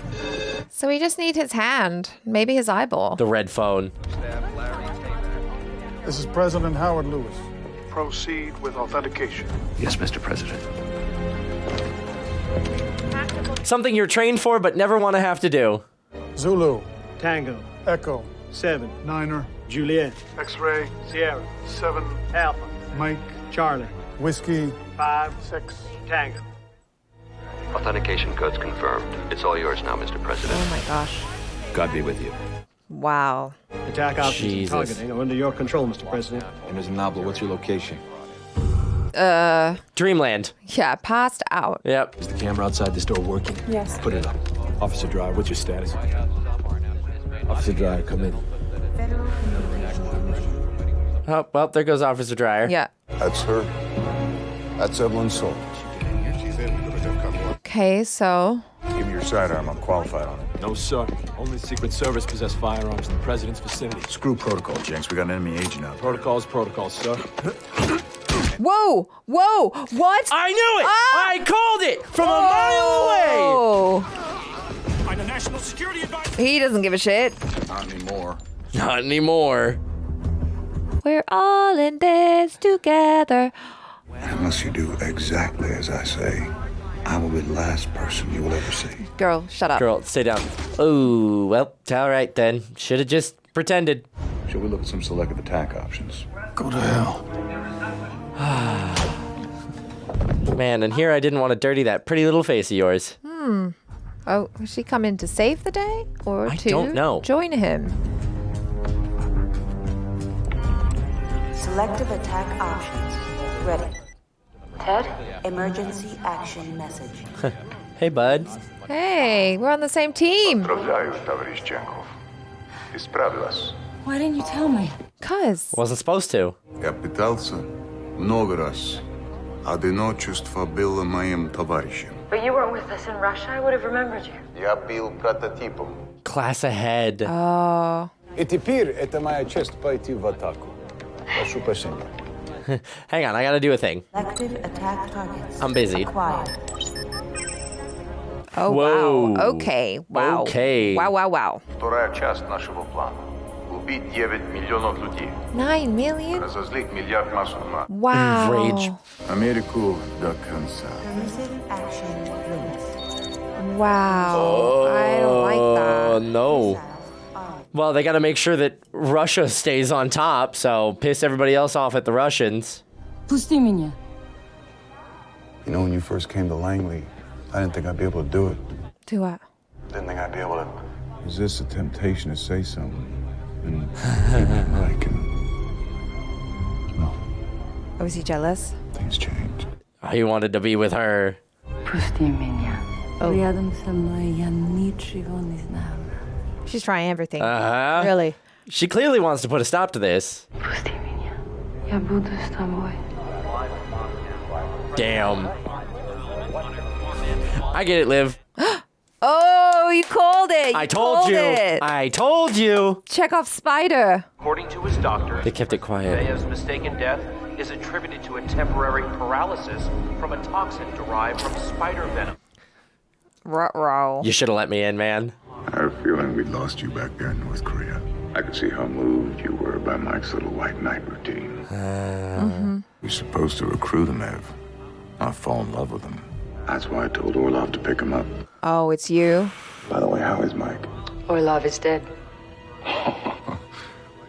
Speaker 2: So we just need his hand. Maybe his eyeball.
Speaker 3: The red phone.
Speaker 22: This is President Howard Lewis.
Speaker 16: Proceed with authentication.
Speaker 20: Yes, Mr. President.
Speaker 3: Something you're trained for but never want to have to do.
Speaker 22: Zulu.
Speaker 5: Tango.
Speaker 22: Echo.
Speaker 5: 7.
Speaker 22: Niner.
Speaker 5: Juliet.
Speaker 16: X-ray.
Speaker 5: Sierra.
Speaker 16: 7.
Speaker 5: Alpha.
Speaker 22: Mike.
Speaker 5: Charlie.
Speaker 22: Whiskey.
Speaker 5: 5. 6. Tango.
Speaker 20: Authentication code's confirmed. It's all yours now, Mr. President.
Speaker 2: Oh my gosh.
Speaker 20: God be with you.
Speaker 2: Wow.
Speaker 5: Attack options and
Speaker 3: Jesus.
Speaker 5: targeting are under your control, Mr. President.
Speaker 20: And Ms. Nabla, what's your location?
Speaker 3: Dreamland.
Speaker 2: Yeah, passed out.
Speaker 3: Yep.
Speaker 20: Is the camera outside this door working?
Speaker 24: Yes.
Speaker 20: Put it up. Officer Dreyer, what's your status? Officer Dreyer, come in.
Speaker 3: Oh, well, there goes Officer Dreyer.
Speaker 2: Yeah.
Speaker 18: That's her. That's Evelyn Soul.
Speaker 7: She's in. We're gonna come on.
Speaker 2: Okay, so
Speaker 7: Give me your sidearm. I'm qualified on it.
Speaker 20: No, sir. Only the Secret Service possess firearms in the President's vicinity.
Speaker 7: Screw protocol, Jenks. We got an enemy agent out there.
Speaker 20: Protocol's protocol, sir.
Speaker 2: Whoa! Whoa! What?
Speaker 3: I knew it!
Speaker 2: Ah!
Speaker 3: I called it from a mile away!
Speaker 2: Oh.
Speaker 16: I'm the national security advisor.
Speaker 2: He doesn't give a shit.
Speaker 7: Not anymore.
Speaker 3: Not anymore.
Speaker 2: We're all in this together.
Speaker 1: Unless you do exactly as I say, I will be the last person you will ever see.
Speaker 2: Girl, shut up.
Speaker 3: Girl, stay down. Oh, well, all right then. Should have just pretended.
Speaker 7: Shall we look at some selective attack options?
Speaker 1: Go to hell.
Speaker 3: Man, and here I didn't want to dirty that pretty little face of yours.
Speaker 2: Oh, is she coming to save the day or
Speaker 3: I
Speaker 2: to
Speaker 3: don't know.
Speaker 2: join him?
Speaker 6: Selective attack options. Ready. Ted, emergency action message.
Speaker 3: Hey, bud.
Speaker 2: Hey, we're on the same team.
Speaker 17: Why didn't you tell me?
Speaker 2: Cuz.
Speaker 3: Wasn't supposed to.
Speaker 7: Я пытался много раз. Одиночество было моим товарищем.
Speaker 6: But you weren't with us in Russia. I would have remembered you.
Speaker 7: Я был прототипом.
Speaker 3: Class ahead.
Speaker 2: Oh.
Speaker 18: И теперь это моя честь пойти в атаку. Прошу прощения.
Speaker 3: Hang on, I gotta do a thing.
Speaker 6: Selective attack targets.
Speaker 3: I'm busy.
Speaker 6: Acquired.
Speaker 2: Oh,
Speaker 3: Whoa.
Speaker 2: wow. Okay. Wow.
Speaker 3: Okay.
Speaker 2: Wow, wow, wow.
Speaker 7: Вторая часть нашего плана. Убить 9 миллионов людей.
Speaker 2: 9 million?
Speaker 7: Разозлить миллиард масс ума.
Speaker 2: Wow.
Speaker 3: Rage.
Speaker 7: Америку до конца.
Speaker 6: Permissive action limits.
Speaker 2: Wow. I don't like that.
Speaker 3: No. Well, they gotta make sure that Russia stays on top, so piss everybody else off at the Russians.
Speaker 17: Пусти меня.
Speaker 7: You know, when you first came to Langley, I didn't think I'd be able to do it.
Speaker 2: Do what?
Speaker 7: Didn't think I'd be able to resist the temptation to say something. And like,
Speaker 2: Oh, is he jealous?
Speaker 7: things changed.
Speaker 3: He wanted to be with her.
Speaker 17: Пусти меня.
Speaker 2: Oh.
Speaker 17: Рядом со мной я ничего не знала.
Speaker 2: She's trying everything.
Speaker 3: Uh-huh.
Speaker 2: Really?
Speaker 3: She clearly wants to put a stop to this.
Speaker 17: Пусти меня. Я буду с тобой.
Speaker 3: Damn. I get it, Liv.
Speaker 2: Oh, you called it.
Speaker 3: I told you.
Speaker 2: It.
Speaker 3: I told you.
Speaker 2: Chekhov's spider.
Speaker 14: According to his doctor,
Speaker 3: They kept it quiet.
Speaker 14: Baya's mistaken death is attributed to a temporary paralysis from a toxin derived from spider venom.
Speaker 2: Ruh-roh.
Speaker 3: You should have let me in, man.
Speaker 7: I had a feeling we'd lost you back there in North Korea. I could see how moved you were by Mike's little white knight routine. You're supposed to recruit him, Ev, not fall in love with him. That's why I told Orlov to pick him up.
Speaker 2: Oh, it's you?
Speaker 7: By the way, how is Mike?
Speaker 17: Orlov is dead.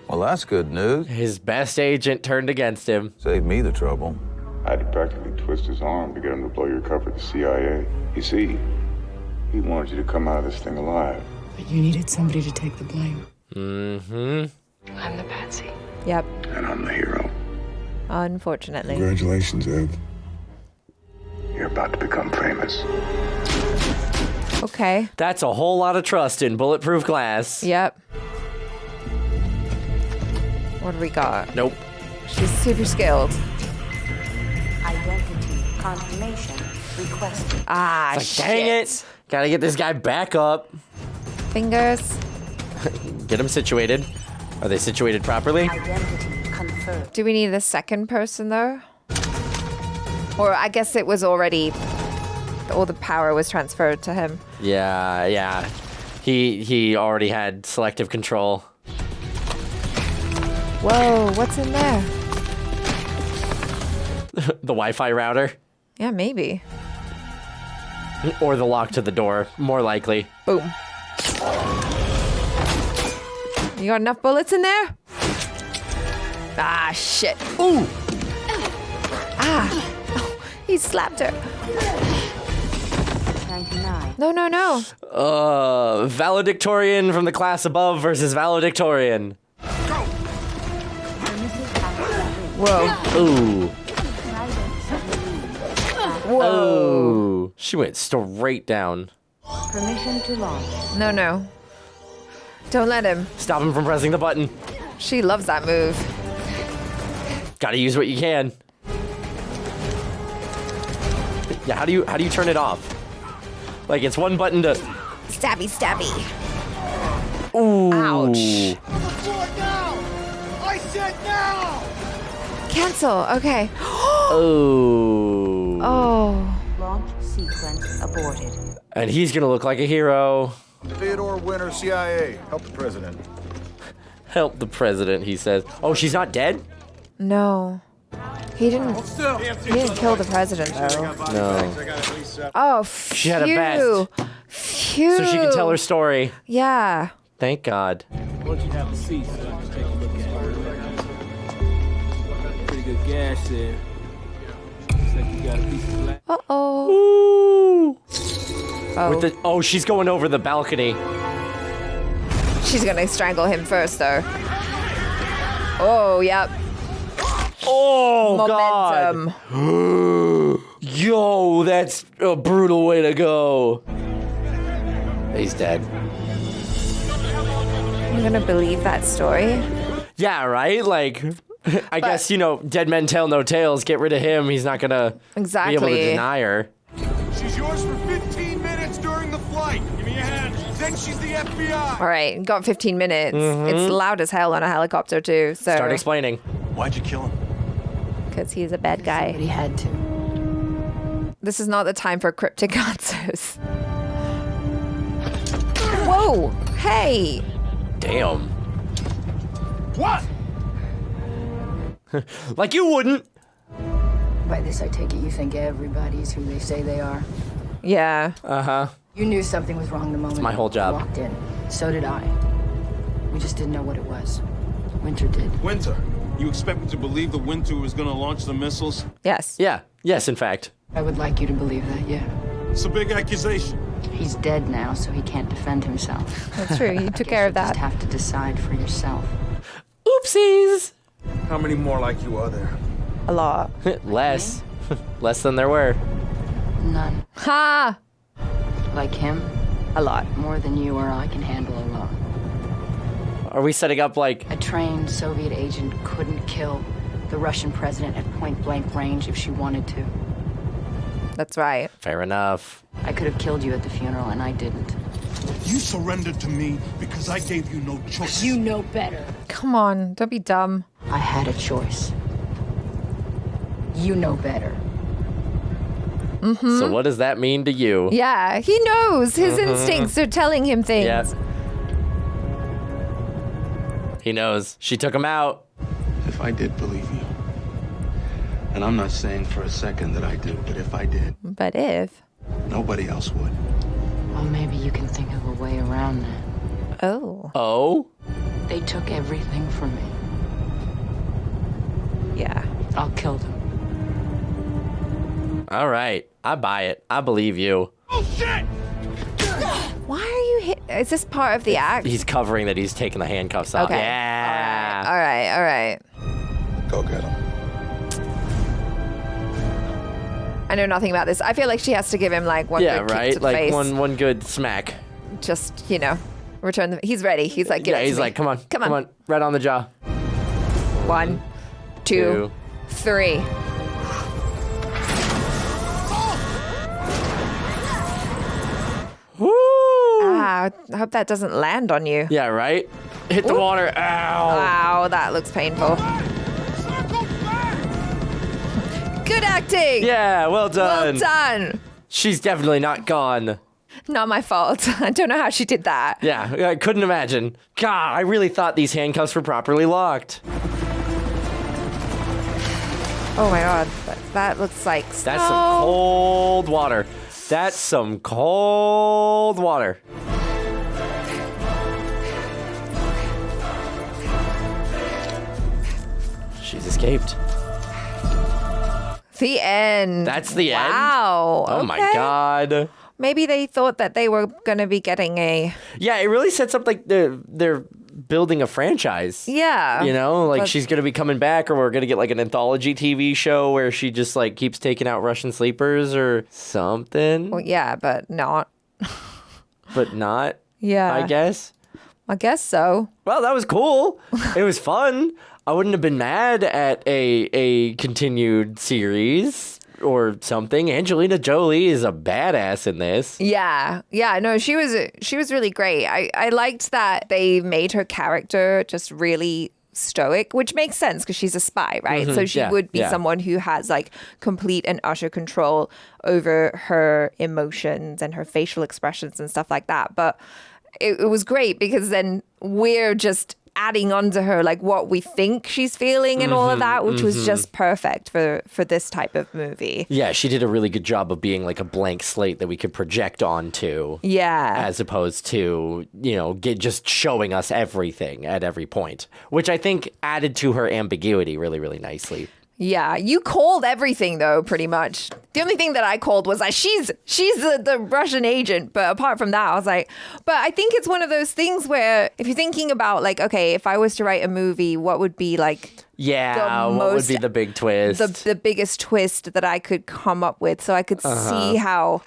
Speaker 18: Well, that's good news.
Speaker 3: His best agent turned against him.
Speaker 18: Saved me the trouble.
Speaker 7: I had to practically twist his arm to get him to blow your cover at the CIA. You see, he wanted you to come out of this thing alive.
Speaker 17: But you needed somebody to take the blame.
Speaker 3: Mm-hmm.
Speaker 17: I'm the patsy.
Speaker 2: Yep.
Speaker 7: And I'm the hero.
Speaker 2: Unfortunately.
Speaker 7: Congratulations, Ev. You're about to become famous.
Speaker 2: Okay.
Speaker 3: That's a whole lot of trust in bulletproof glass.
Speaker 2: Yep. What do we got?
Speaker 3: Nope.
Speaker 2: She's super skilled.
Speaker 6: Identity confirmation requested.
Speaker 2: Ah,
Speaker 3: It's like, dang it. Gotta get this guy back up.
Speaker 2: Fingers.
Speaker 3: Get him situated. Are they situated properly?
Speaker 6: Identity confirmed.
Speaker 2: Do we need a second person though? Or I guess it was already, all the power was transferred to him.
Speaker 3: Yeah. He already had selective control.
Speaker 2: Whoa, what's in there?
Speaker 3: The Wi-Fi router.
Speaker 2: Yeah, maybe.
Speaker 3: Or the lock to the door, more likely.
Speaker 2: Boom. You got enough bullets in there? Ah, shit.
Speaker 3: Ooh!
Speaker 2: Ah! Oh, he slapped her.
Speaker 6: 99.
Speaker 2: No.
Speaker 3: Valedictorian from the class above versus valedictorian.
Speaker 2: Whoa.
Speaker 3: Ooh.
Speaker 2: Whoa.
Speaker 3: Oh. She went straight down.
Speaker 6: Permission to launch.
Speaker 2: No. Don't let him.
Speaker 3: Stop him from pressing the button.
Speaker 2: She loves that move.
Speaker 3: Gotta use what you can. Yeah, how do you turn it off? Like, it's one button to...
Speaker 2: Stabby.
Speaker 3: Ooh.
Speaker 2: Ouch.
Speaker 16: I said now!
Speaker 2: Cancel. Okay.
Speaker 3: Oh.
Speaker 2: Oh.
Speaker 6: Launch sequence aborted.
Speaker 3: And he's gonna look like a hero.
Speaker 18: Theodore Winter, CIA. Help the president.
Speaker 3: Help the president, he says. Oh, she's not dead?
Speaker 2: No. He didn't kill the president, though.
Speaker 3: No.
Speaker 2: Oh, phew.
Speaker 3: She had a vest.
Speaker 2: Phew.
Speaker 3: So she can tell her story.
Speaker 2: Yeah.
Speaker 3: Thank God.
Speaker 20: Why don't you have a seat so I can take a look at it? Pretty good gas there. Looks like you got a piece of glass.
Speaker 2: Uh-oh.
Speaker 3: Ooh.
Speaker 2: Oh.
Speaker 3: Oh, she's going over the balcony.
Speaker 2: She's gonna strangle him first, though. Oh, yep.
Speaker 3: Oh,
Speaker 2: Momentum.
Speaker 3: God. Yo, that's a brutal way to go. He's dead.
Speaker 2: I'm gonna believe that story.
Speaker 3: Yeah, right? Like, I guess, dead men tell no tales. Get rid of him. He's not gonna be able to deny her.
Speaker 16: She's yours for 15 minutes during the flight. Give me a hand. Then she's the FBI.
Speaker 2: All right, got 15 minutes.
Speaker 3: Mhm.
Speaker 2: It's loud as hell on a helicopter, too. So.
Speaker 3: Start explaining.
Speaker 10: Why'd you kill him?
Speaker 2: Because he's a bad guy.
Speaker 17: But he had to.
Speaker 2: This is not the time for cryptic answers. Whoa! Hey!
Speaker 3: Damn.
Speaker 16: What?
Speaker 3: Like you wouldn't.
Speaker 17: By this, I take it you think everybody's who they say they are.
Speaker 2: Yeah.
Speaker 3: Uh-huh.
Speaker 17: You knew something was wrong the moment
Speaker 3: my whole job.
Speaker 17: you walked in. So did I. We just didn't know what it was. Winter did.
Speaker 10: Winter? You expect me to believe the Winter was gonna launch the missiles?
Speaker 2: Yes.
Speaker 3: Yeah. Yes, in fact.
Speaker 17: I would like you to believe that, yeah.
Speaker 10: It's a big accusation.
Speaker 17: He's dead now, so he can't defend himself.
Speaker 2: That's true. He took care of
Speaker 17: Just
Speaker 2: that.
Speaker 17: have to decide for yourself.
Speaker 3: Oopsies.
Speaker 10: How many more like you are there?
Speaker 2: A lot.
Speaker 3: Less. Less than there were.
Speaker 17: None.
Speaker 2: Ha!
Speaker 17: Like him?
Speaker 2: A lot.
Speaker 17: More than you or I can handle alone.
Speaker 3: Are we setting up like...
Speaker 17: A trained Soviet agent couldn't kill the Russian president at point-blank range if she wanted to.
Speaker 2: That's right.
Speaker 3: Fair enough.
Speaker 17: I could have killed you at the funeral, and I didn't.
Speaker 16: You surrendered to me because I gave you no choice.
Speaker 17: You know better.
Speaker 2: Come on, don't be dumb.
Speaker 17: I had a choice. You know better.
Speaker 2: Mm-hmm.
Speaker 3: So what does that mean to you?
Speaker 2: Yeah, he knows. His instincts are telling him things.
Speaker 3: Yep. He knows. She took him out.
Speaker 19: If I did believe you, and I'm not saying for a second that I do, but if I did,
Speaker 2: But if...
Speaker 19: nobody else would.
Speaker 17: Well, maybe you can think of a way around that.
Speaker 2: Oh.
Speaker 3: Oh?
Speaker 17: They took everything from me.
Speaker 2: Yeah.
Speaker 17: I'll kill them.
Speaker 3: All right. I buy it. I believe you.
Speaker 16: Oh, shit!
Speaker 2: Why are you hit? Is this part of the act?
Speaker 3: He's covering that he's taking the handcuffs off.
Speaker 2: Okay.
Speaker 3: Yeah.
Speaker 2: All right.
Speaker 18: Go get him.
Speaker 2: I know nothing about this. I feel like she has to give him like one
Speaker 3: Yeah,
Speaker 2: good kick
Speaker 3: right?
Speaker 2: to the
Speaker 3: Like
Speaker 2: face.
Speaker 3: one good smack.
Speaker 2: Just, return the... He's ready. He's like, give
Speaker 3: Yeah,
Speaker 2: it to
Speaker 3: he's
Speaker 2: me.
Speaker 3: like, come on.
Speaker 2: Come on.
Speaker 3: Right on the jaw.
Speaker 2: 1, 2, 3.
Speaker 3: Woo!
Speaker 2: I hope that doesn't land on you.
Speaker 3: Yeah, right? Hit the water. Ow.
Speaker 2: Wow, that looks painful. Good acting.
Speaker 3: Yeah, well done.
Speaker 2: Well done.
Speaker 3: She's definitely not gone.
Speaker 2: Not my fault. I don't know how she did that.
Speaker 3: Yeah, I couldn't imagine. God, I really thought these handcuffs were properly locked.
Speaker 2: Oh my god, that looks like snow.
Speaker 3: That's some cold water. That's some cold water. She's escaped.
Speaker 2: The end.
Speaker 3: That's the end?
Speaker 2: Wow.
Speaker 3: Oh my god.
Speaker 2: Maybe they thought that they were going to be getting a...
Speaker 3: Yeah, it really sets up like they're building a franchise.
Speaker 2: Yeah.
Speaker 3: You know, like
Speaker 2: But-
Speaker 3: she's going to be coming back, or we're going to get like an anthology TV show where she just like keeps taking out Russian sleepers or something.
Speaker 2: Well, yeah, but not.
Speaker 3: But not.
Speaker 2: Yeah.
Speaker 3: I guess.
Speaker 2: I guess so.
Speaker 3: Well, that was cool. It was fun. I wouldn't have been mad at a continued series or something. Angelina Jolie is a badass in this.
Speaker 2: Yeah. Yeah, no, she was really great. I liked that they made her character just really stoic, which makes sense because she's a spy, right?
Speaker 3: Mhm,
Speaker 2: So she
Speaker 3: yeah,
Speaker 2: would be
Speaker 3: yeah.
Speaker 2: someone who has like complete and utter control over her emotions and her facial expressions and stuff like that. But it was great because then we're just adding on to her like what we think she's feeling and all of that, which was just perfect for this type of movie.
Speaker 3: Yeah, she did a really good job of being like a blank slate that we could project onto.
Speaker 2: Yeah.
Speaker 3: As opposed to, you know, just showing us everything at every point, which I think added to her ambiguity really, really nicely.
Speaker 2: Yeah, you called everything though, pretty much. The only thing that I called was like, she's the Russian agent. But apart from that, I was like, but I think it's one of those things where if you're thinking about like, okay, if I was to write a movie, what would be like
Speaker 3: Yeah, what would be the big twist?
Speaker 2: the biggest twist that I could come up with, so I could see how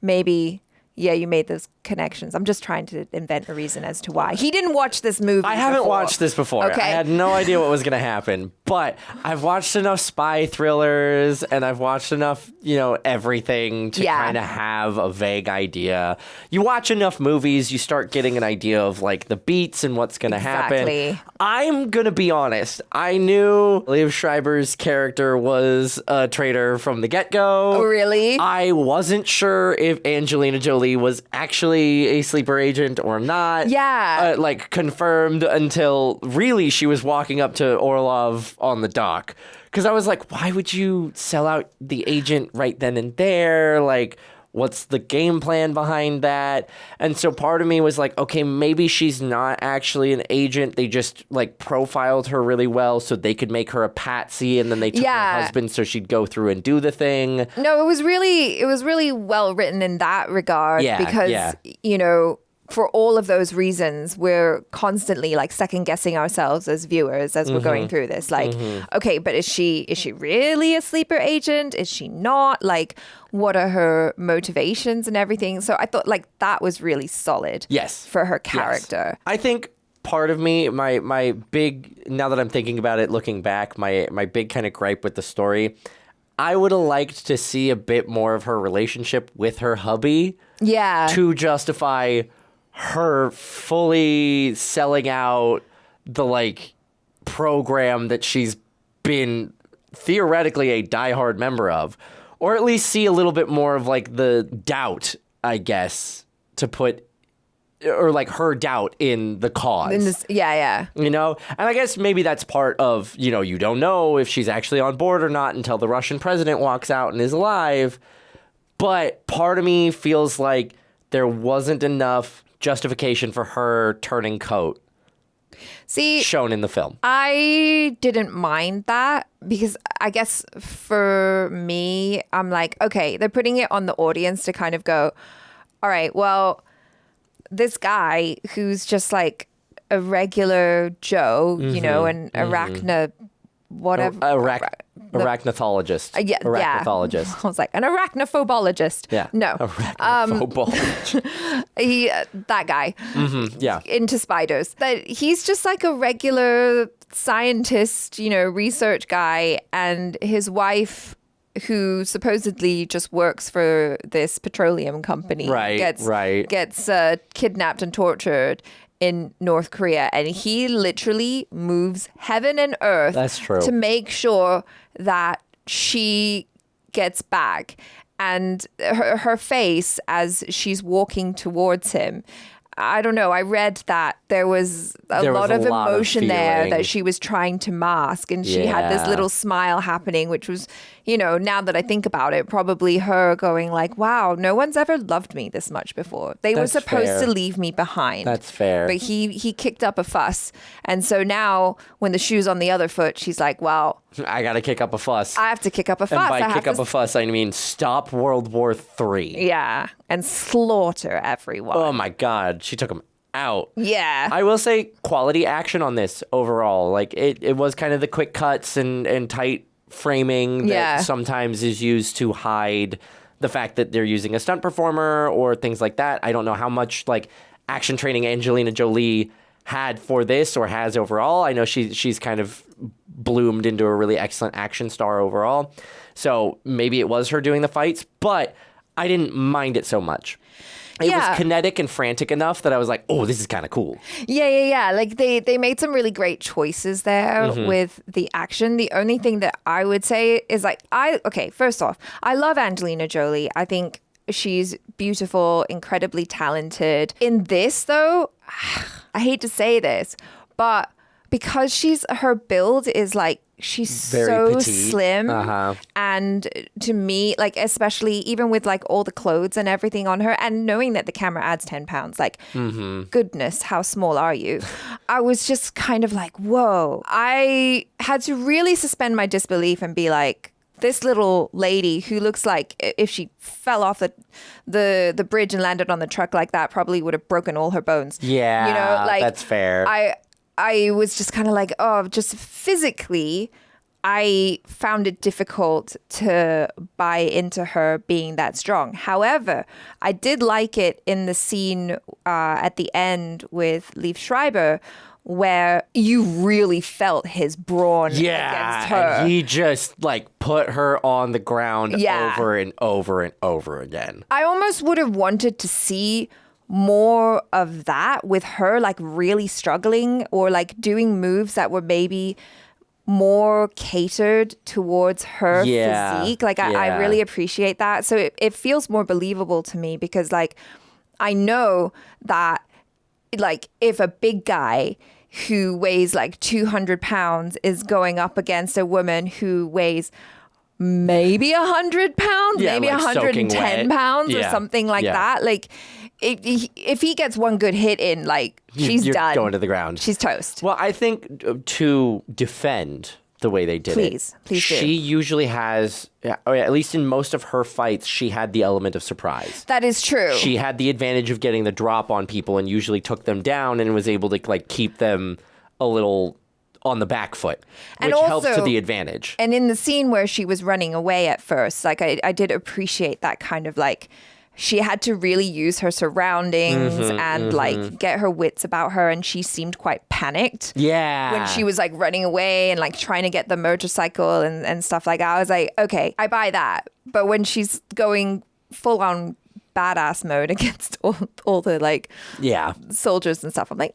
Speaker 2: maybe, yeah, you made those connections. I'm just trying to invent a reason as to why. He didn't watch this movie
Speaker 3: I haven't
Speaker 2: before.
Speaker 3: watched this before.
Speaker 2: Okay.
Speaker 3: I had no idea what was going to happen, but I've watched enough spy thrillers and I've watched enough, you know, everything to
Speaker 2: Yeah.
Speaker 3: kind of have a vague idea. You watch enough movies, you start getting an idea of like the beats and what's going to
Speaker 2: Exactly.
Speaker 3: happen. I'm going to be honest. I knew Liev Schreiber's character was a traitor from the get-go.
Speaker 2: Oh, really?
Speaker 3: I wasn't sure if Angelina Jolie was actually a sleeper agent or not.
Speaker 2: Yeah.
Speaker 3: Like confirmed until really she was walking up to Orlov on the dock. Because I was like, why would you sell out the agent right then and there? Like, what's the game plan behind that? And so part of me was like, okay, maybe she's not actually an agent. They just like profiled her really well so they could make her a patsy, and then they took her husband so she'd go through and do the thing.
Speaker 2: No, it was really well written in that regard because, you know, for all of those reasons, we're constantly like second guessing ourselves as viewers as we're going through this. Like, okay, but is she really a sleeper agent? Is she not? Like, what are her motivations and everything? So I thought like that was really solid.
Speaker 3: Yes.
Speaker 2: For her character.
Speaker 3: Yes. I think part of me, my big, now that I'm thinking about it, looking back, my big kind of gripe with the story, I would have liked to see a bit more of her relationship with her hubby.
Speaker 2: Yeah.
Speaker 3: To justify her fully selling out the like program that she's been theoretically a diehard member of, or at least see a little bit more of like the doubt, I guess, to put, or like her doubt in the cause.
Speaker 2: In this, yeah.
Speaker 3: You know, and I guess maybe that's part of, you know, you don't know if she's actually on board or not until the Russian president walks out and is alive. But part of me feels like there wasn't enough justification for her turning coat shown in the film.
Speaker 2: I didn't mind that because I guess for me, I'm like, okay, they're putting it on the audience to kind of go, all right, well, this guy who's just like a regular Joe, you know, an arachna, whatever.
Speaker 3: Arachnothologist.
Speaker 2: Yeah.
Speaker 3: Arachnothologist.
Speaker 2: I was like, an arachnophobologist.
Speaker 3: Yeah.
Speaker 2: No.
Speaker 3: Arachnophobologist.
Speaker 2: That guy.
Speaker 3: Yeah.
Speaker 2: Into spiders. That he's just like a regular scientist, research guy, and his wife, who supposedly just works for this petroleum company, gets kidnapped and tortured in North Korea, and he literally moves heaven and earth to make sure that she gets back. And her face as she's walking towards him, I don't know. I read that there was a lot of emotion there that she was trying to mask, and she had this little smile happening, which was, now that I think about it, probably her going like, wow, no one's ever loved me this much before. They were supposed to leave me behind.
Speaker 3: That's fair.
Speaker 2: But he kicked up a fuss. And so now when the shoe's on the other foot, she's like, well,
Speaker 3: I got to kick up a fuss.
Speaker 2: I have to kick up a fuss.
Speaker 3: And by kick up a fuss, I mean stop World War III.
Speaker 2: Yeah, and slaughter everyone.
Speaker 3: Oh my God, she took him out.
Speaker 2: Yeah.
Speaker 3: I will say quality action on this overall. Like it was kind of the quick cuts and tight framing that sometimes is used to hide the fact that they're using a stunt performer or things like that. I don't know how much like action training Angelina Jolie had for this or has overall. I know she's kind of bloomed into a really excellent action star overall. So maybe it was her doing the fights, but I didn't mind it so much. It was kinetic and frantic enough that I was like, oh, this is kind of cool.
Speaker 2: Yeah. Like they made some really great choices there with the action. The only thing that I would say is like, first off, I love Angelina Jolie. I think she's beautiful, incredibly talented. In this though, I hate to say this, but because her build is like, she's
Speaker 3: very
Speaker 2: so
Speaker 3: petite.
Speaker 2: slim. And to me, like, especially even with like all the clothes and everything on her, and knowing that the camera adds 10 pounds, like, goodness, how small are you? I was just kind of like, whoa. I had to really suspend my disbelief and be like, this little lady who looks like if she fell off the bridge and landed on the truck like that, probably would have broken all her bones.
Speaker 3: Yeah, that's fair.
Speaker 2: I was just kind of like, just physically, I found it difficult to buy into her being that strong. However, I did like it in the scene at the end with Liev Schreiber, where you really felt his brawn against her.
Speaker 3: And he just like put her on the ground over and over and over again.
Speaker 2: I almost would have wanted to see more of that with her, like really struggling or like doing moves that were maybe more catered towards her physique. Like I really appreciate that. So it feels more believable to me because like I know that like if a big guy who weighs like 200 pounds is going up against a woman who weighs maybe 100 pounds, maybe
Speaker 3: like
Speaker 2: 110 pounds or something like that. Like if he gets one good hit in, like she's done.
Speaker 3: Going to the ground.
Speaker 2: She's toast.
Speaker 3: Well, I think to defend the way they did
Speaker 2: please do.
Speaker 3: She usually has, or at least in most of her fights, she had the element of surprise.
Speaker 2: That is true.
Speaker 3: She had the advantage of getting the drop on people and usually took them down and was able to like keep them a little on the back foot, which helps to the advantage.
Speaker 2: And in the scene where she was running away at first, like I did appreciate that kind of like, she had to really use her surroundings and like get her wits about her, and she seemed quite panicked.
Speaker 3: Yeah.
Speaker 2: When she was like running away and like trying to get the motorcycle and stuff like that. I was like, okay, I buy that. But when she's going full on badass mode against all the like soldiers and stuff, I'm like,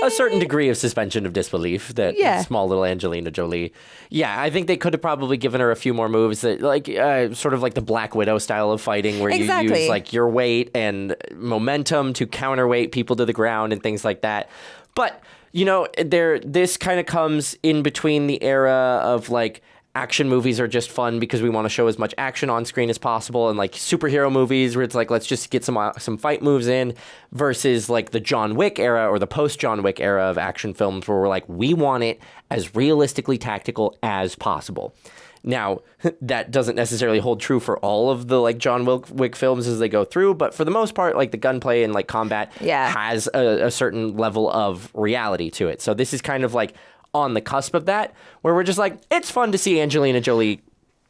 Speaker 3: a certain degree of suspension of disbelief that small little Angelina Jolie. Yeah, I think they could have probably given her a few more moves that like sort of like the Black Widow style of fighting where you use like your weight and momentum to counterweight people to the ground and things like that. But, you know, this kind of comes in between the era of like action movies are just fun because we want to show as much action on screen as possible, and like superhero movies where it's like, let's just get some fight moves in, versus like the John Wick era or the post John Wick era of action films where we're like, we want it as realistically tactical as possible. Now, that doesn't necessarily hold true for all of the like John Wick films as they go through, but for the most part, like the gunplay and like combat has a certain level of reality to it. So this is kind of like on the cusp of that, where we're just like, it's fun to see Angelina Jolie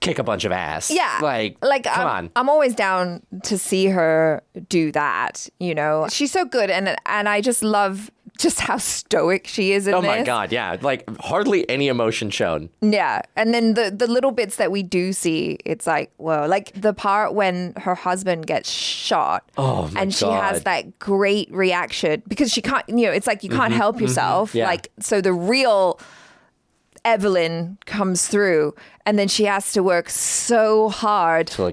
Speaker 3: kick a bunch of ass.
Speaker 2: Yeah.
Speaker 3: Like come on.
Speaker 2: I'm always down to see her do that, you know. She's so good, and I just love just how stoic she is in this.
Speaker 3: Oh my God, yeah. Like hardly any emotion shown.
Speaker 2: Yeah. And then the little bits that we do see, it's like, whoa. Like the part when her husband gets shot.
Speaker 3: Oh my
Speaker 2: and she
Speaker 3: God.
Speaker 2: has that great reaction because she can't, you know, it's like you can't help yourself.
Speaker 3: Yeah.
Speaker 2: Like, so the real Evelyn comes through, and then she has to work so hard to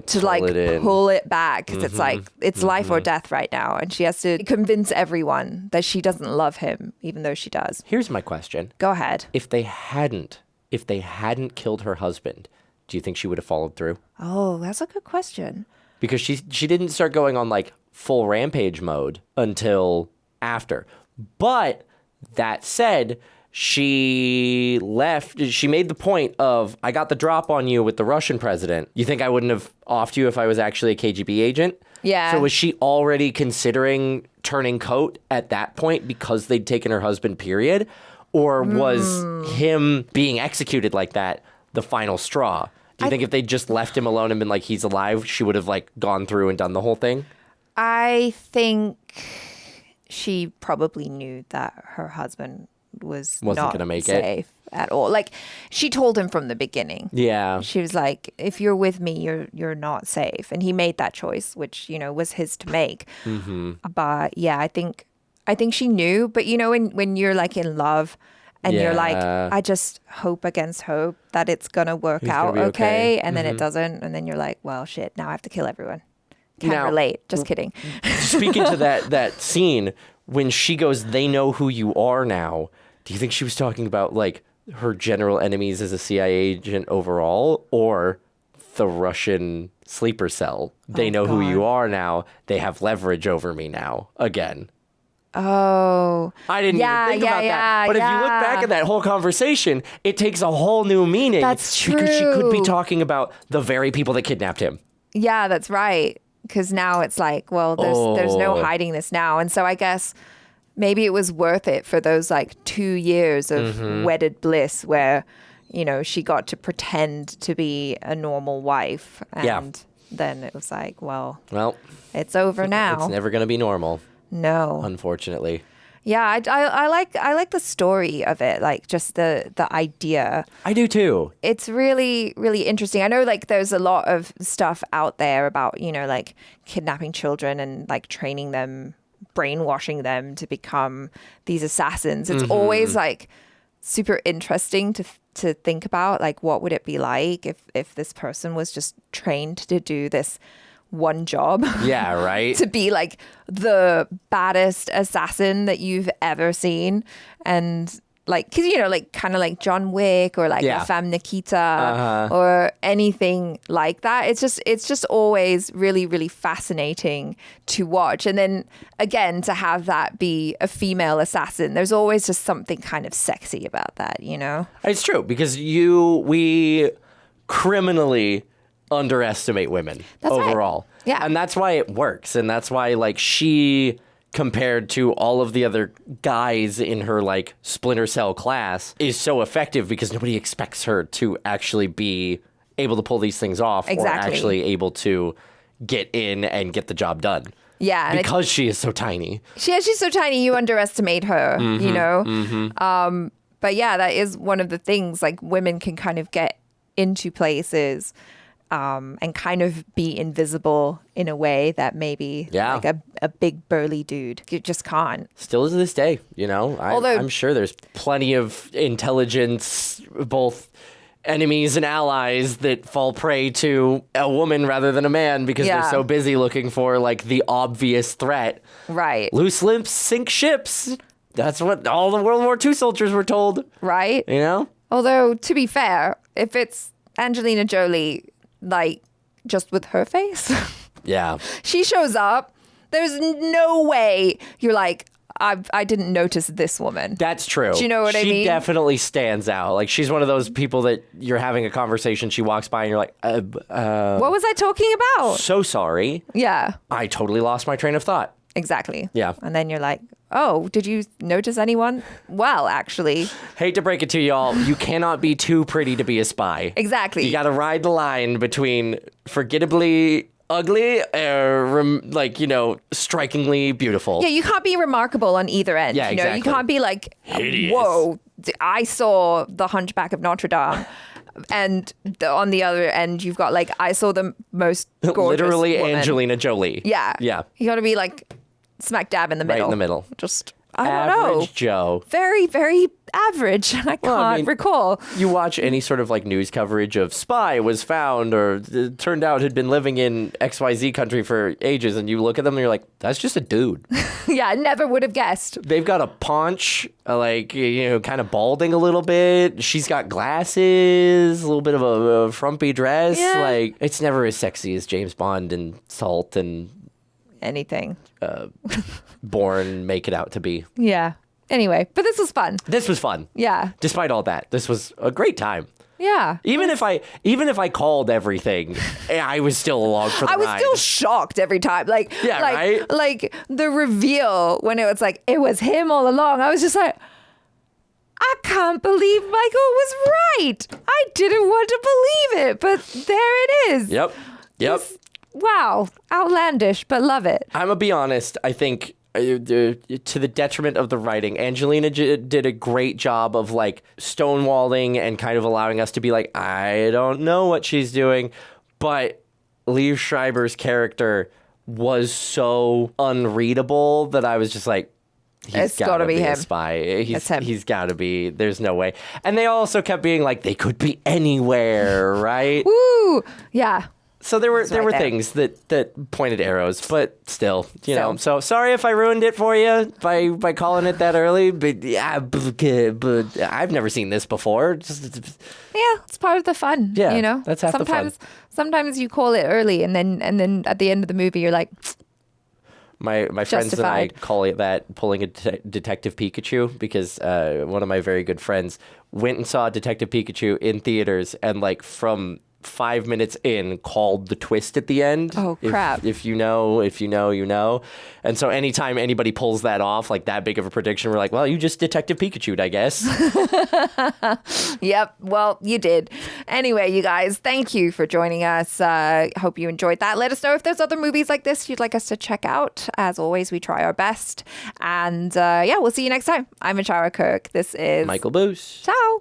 Speaker 2: pull it back because it's like it's life or death right now, and she has to convince everyone that she doesn't love him, even though she does.
Speaker 3: Here's my question.
Speaker 2: Go ahead.
Speaker 3: If they hadn't killed her husband, do you think she would have followed through?
Speaker 2: Oh, that's a good question.
Speaker 3: Because she didn't start going on like full rampage mode until after. But that said, she made the point of, I got the drop on you with the Russian president. You think I wouldn't have offed you if I was actually a KGB agent?
Speaker 2: Yeah.
Speaker 3: So was she already considering turning coat at that point because they'd taken her husband, period? Or was him being executed like that the final straw? Do you think if they just left him alone and been like, he's alive, she would have like gone through and done the whole thing?
Speaker 2: I think she probably knew that her husband wasn't
Speaker 3: going to make
Speaker 2: safe at all. Like she told him from the beginning.
Speaker 3: Yeah.
Speaker 2: She was like, if you're with me, you're not safe. And he made that choice, which, you know, was his to make. But yeah, I think she knew. But you know, when you're like in love and you're like, I just hope against hope that it's gonna work out okay. And then it doesn't. And then you're like, well, shit, now I have to kill everyone. Can't relate. Just kidding.
Speaker 3: Speaking to that scene, when she goes, they know who you are now. Do you think she was talking about like her general enemies as a CIA agent overall, or the Russian sleeper cell? They know who you are now. They have leverage over me now again.
Speaker 2: Oh.
Speaker 3: I didn't even think about that. But if you look back at that whole conversation, it takes a whole new meaning.
Speaker 2: That's true.
Speaker 3: Because she could be talking about the very people that kidnapped him.
Speaker 2: Yeah, that's right. Because now it's like, well, there's no hiding this now. And so I guess maybe it was worth it for those like 2 years of wedded bliss where, you know, she got to pretend to be a normal wife. And then it was like, well, it's over now.
Speaker 3: It's never going to be normal.
Speaker 2: No.
Speaker 3: Unfortunately.
Speaker 2: Yeah, I like the story of it, like just the idea.
Speaker 3: I do too.
Speaker 2: It's really, really interesting. I know like there's a lot of stuff out there about, you know, like kidnapping children and like training them, brainwashing them to become these assassins. It's always like super interesting to think about, like what would it be like if this person was just trained to do this one job.
Speaker 3: Yeah, right.
Speaker 2: To be like the baddest assassin that you've ever seen. And like, cause you know, like kind of like John Wick or like La Femme Nikita or anything like that. It's just always really, really fascinating to watch. And then again, to have that be a female assassin, there's always just something kind of sexy about that, you know?
Speaker 3: It's true because we criminally underestimate women overall.
Speaker 2: Right. Yeah.
Speaker 3: And that's why it works. And that's why like she, compared to all of the other guys in her like Splinter Cell class, is so effective because nobody expects her to actually be able to pull these things off or actually able to get in and get the job done.
Speaker 2: Yeah.
Speaker 3: Because she is so tiny.
Speaker 2: She's so tiny, you underestimate her, you know? But yeah, that is one of the things, like women can kind of get into places and kind of be invisible in a way that maybe like a big burly dude just can't.
Speaker 3: Still to this day, you know, I'm sure there's plenty of intelligence, both enemies and allies, that fall prey to a woman rather than a man because they're so busy looking for like the obvious threat.
Speaker 2: Right.
Speaker 3: Loose lips sink ships. That's what all the World War II soldiers were told.
Speaker 2: Right.
Speaker 3: You know?
Speaker 2: Although, to be fair, if it's Angelina Jolie, like, just with her face.
Speaker 3: Yeah.
Speaker 2: She shows up. There's no way you're like, I didn't notice this woman.
Speaker 3: That's true.
Speaker 2: Do you know what I mean?
Speaker 3: She definitely stands out. Like, she's one of those people that you're having a conversation, she walks by and you're like,
Speaker 2: what was I talking about?
Speaker 3: So sorry.
Speaker 2: Yeah.
Speaker 3: I totally lost my train of thought.
Speaker 2: Exactly.
Speaker 3: Yeah.
Speaker 2: And then you're like, oh, did you notice anyone? Well, actually.
Speaker 3: Hate to break it to y'all, you cannot be too pretty to be a spy.
Speaker 2: Exactly.
Speaker 3: You got to ride the line between forgettably ugly or strikingly beautiful.
Speaker 2: Yeah, you can't be remarkable on either end.
Speaker 3: Yeah, exactly.
Speaker 2: You can't be like,
Speaker 3: hideous.
Speaker 2: Whoa, I saw the Hunchback of Notre Dame. And on the other end, you've got like, I saw the most gorgeous
Speaker 3: Literally
Speaker 2: woman.
Speaker 3: Angelina Jolie.
Speaker 2: Yeah.
Speaker 3: Yeah.
Speaker 2: You got to be like smack dab in the middle.
Speaker 3: Right in the middle.
Speaker 2: Just, I don't know.
Speaker 3: Average Joe.
Speaker 2: Very, very average. I can't recall.
Speaker 3: You watch any sort of like news coverage of spy was found or it turned out had been living in XYZ country for ages, and you look at them and you're like, that's just a dude.
Speaker 2: Yeah, I never would have guessed.
Speaker 3: They've got a paunch, kind of balding a little bit. She's got glasses, a little bit of a frumpy dress.
Speaker 2: Yeah.
Speaker 3: Like, it's never as sexy as James Bond and Salt and
Speaker 2: anything.
Speaker 3: Bourne make it out to be.
Speaker 2: Yeah. Anyway, but this was fun.
Speaker 3: This was fun.
Speaker 2: Yeah.
Speaker 3: Despite all that, this was a great time.
Speaker 2: Yeah.
Speaker 3: Even if I called everything, I was still along for the ride.
Speaker 2: I was still shocked every time. Like the reveal when it was like, it was him all along. I was just like, I can't believe Michael was right. I didn't want to believe it, but there it is.
Speaker 3: Yep.
Speaker 2: Wow. Outlandish, but love it.
Speaker 3: I'm going to be honest. I think to the detriment of the writing, Angelina did a great job of like stonewalling and kind of allowing us to be like, I don't know what she's doing. But Liev Schreiber's character was so unreadable that I was just like, he's got to be him. A spy. He's got to be. There's no way. And they also kept being like, they could be anywhere, right?
Speaker 2: Woo! Yeah.
Speaker 3: So there were things that pointed arrows, but still, you know. So sorry if I ruined it for you by calling it that early, but yeah, but I've never seen this before.
Speaker 2: Yeah, it's part of the fun.
Speaker 3: Yeah,
Speaker 2: you know.
Speaker 3: That's half the fun.
Speaker 2: Sometimes you call it early, and then at the end of the movie, you're like.
Speaker 3: My friends and I call it that, pulling a Detective Pikachu, because one of my very good friends went and saw Detective Pikachu in theaters, and like from 5 minutes in called the twist at the end.
Speaker 2: Oh, crap.
Speaker 3: If you know, you know. And so anytime anybody pulls that off, like that big of a prediction, we're like, well, you just Detective Pikachu'd, I guess.
Speaker 2: Yep. Well, you did. Anyway, you guys, thank you for joining us. Hope you enjoyed that. Let us know if there's other movies like this you'd like us to check out. As always, we try our best. And we'll see you next time. I'm Achara Kirk. This is
Speaker 3: Michael Boos.
Speaker 2: Ciao.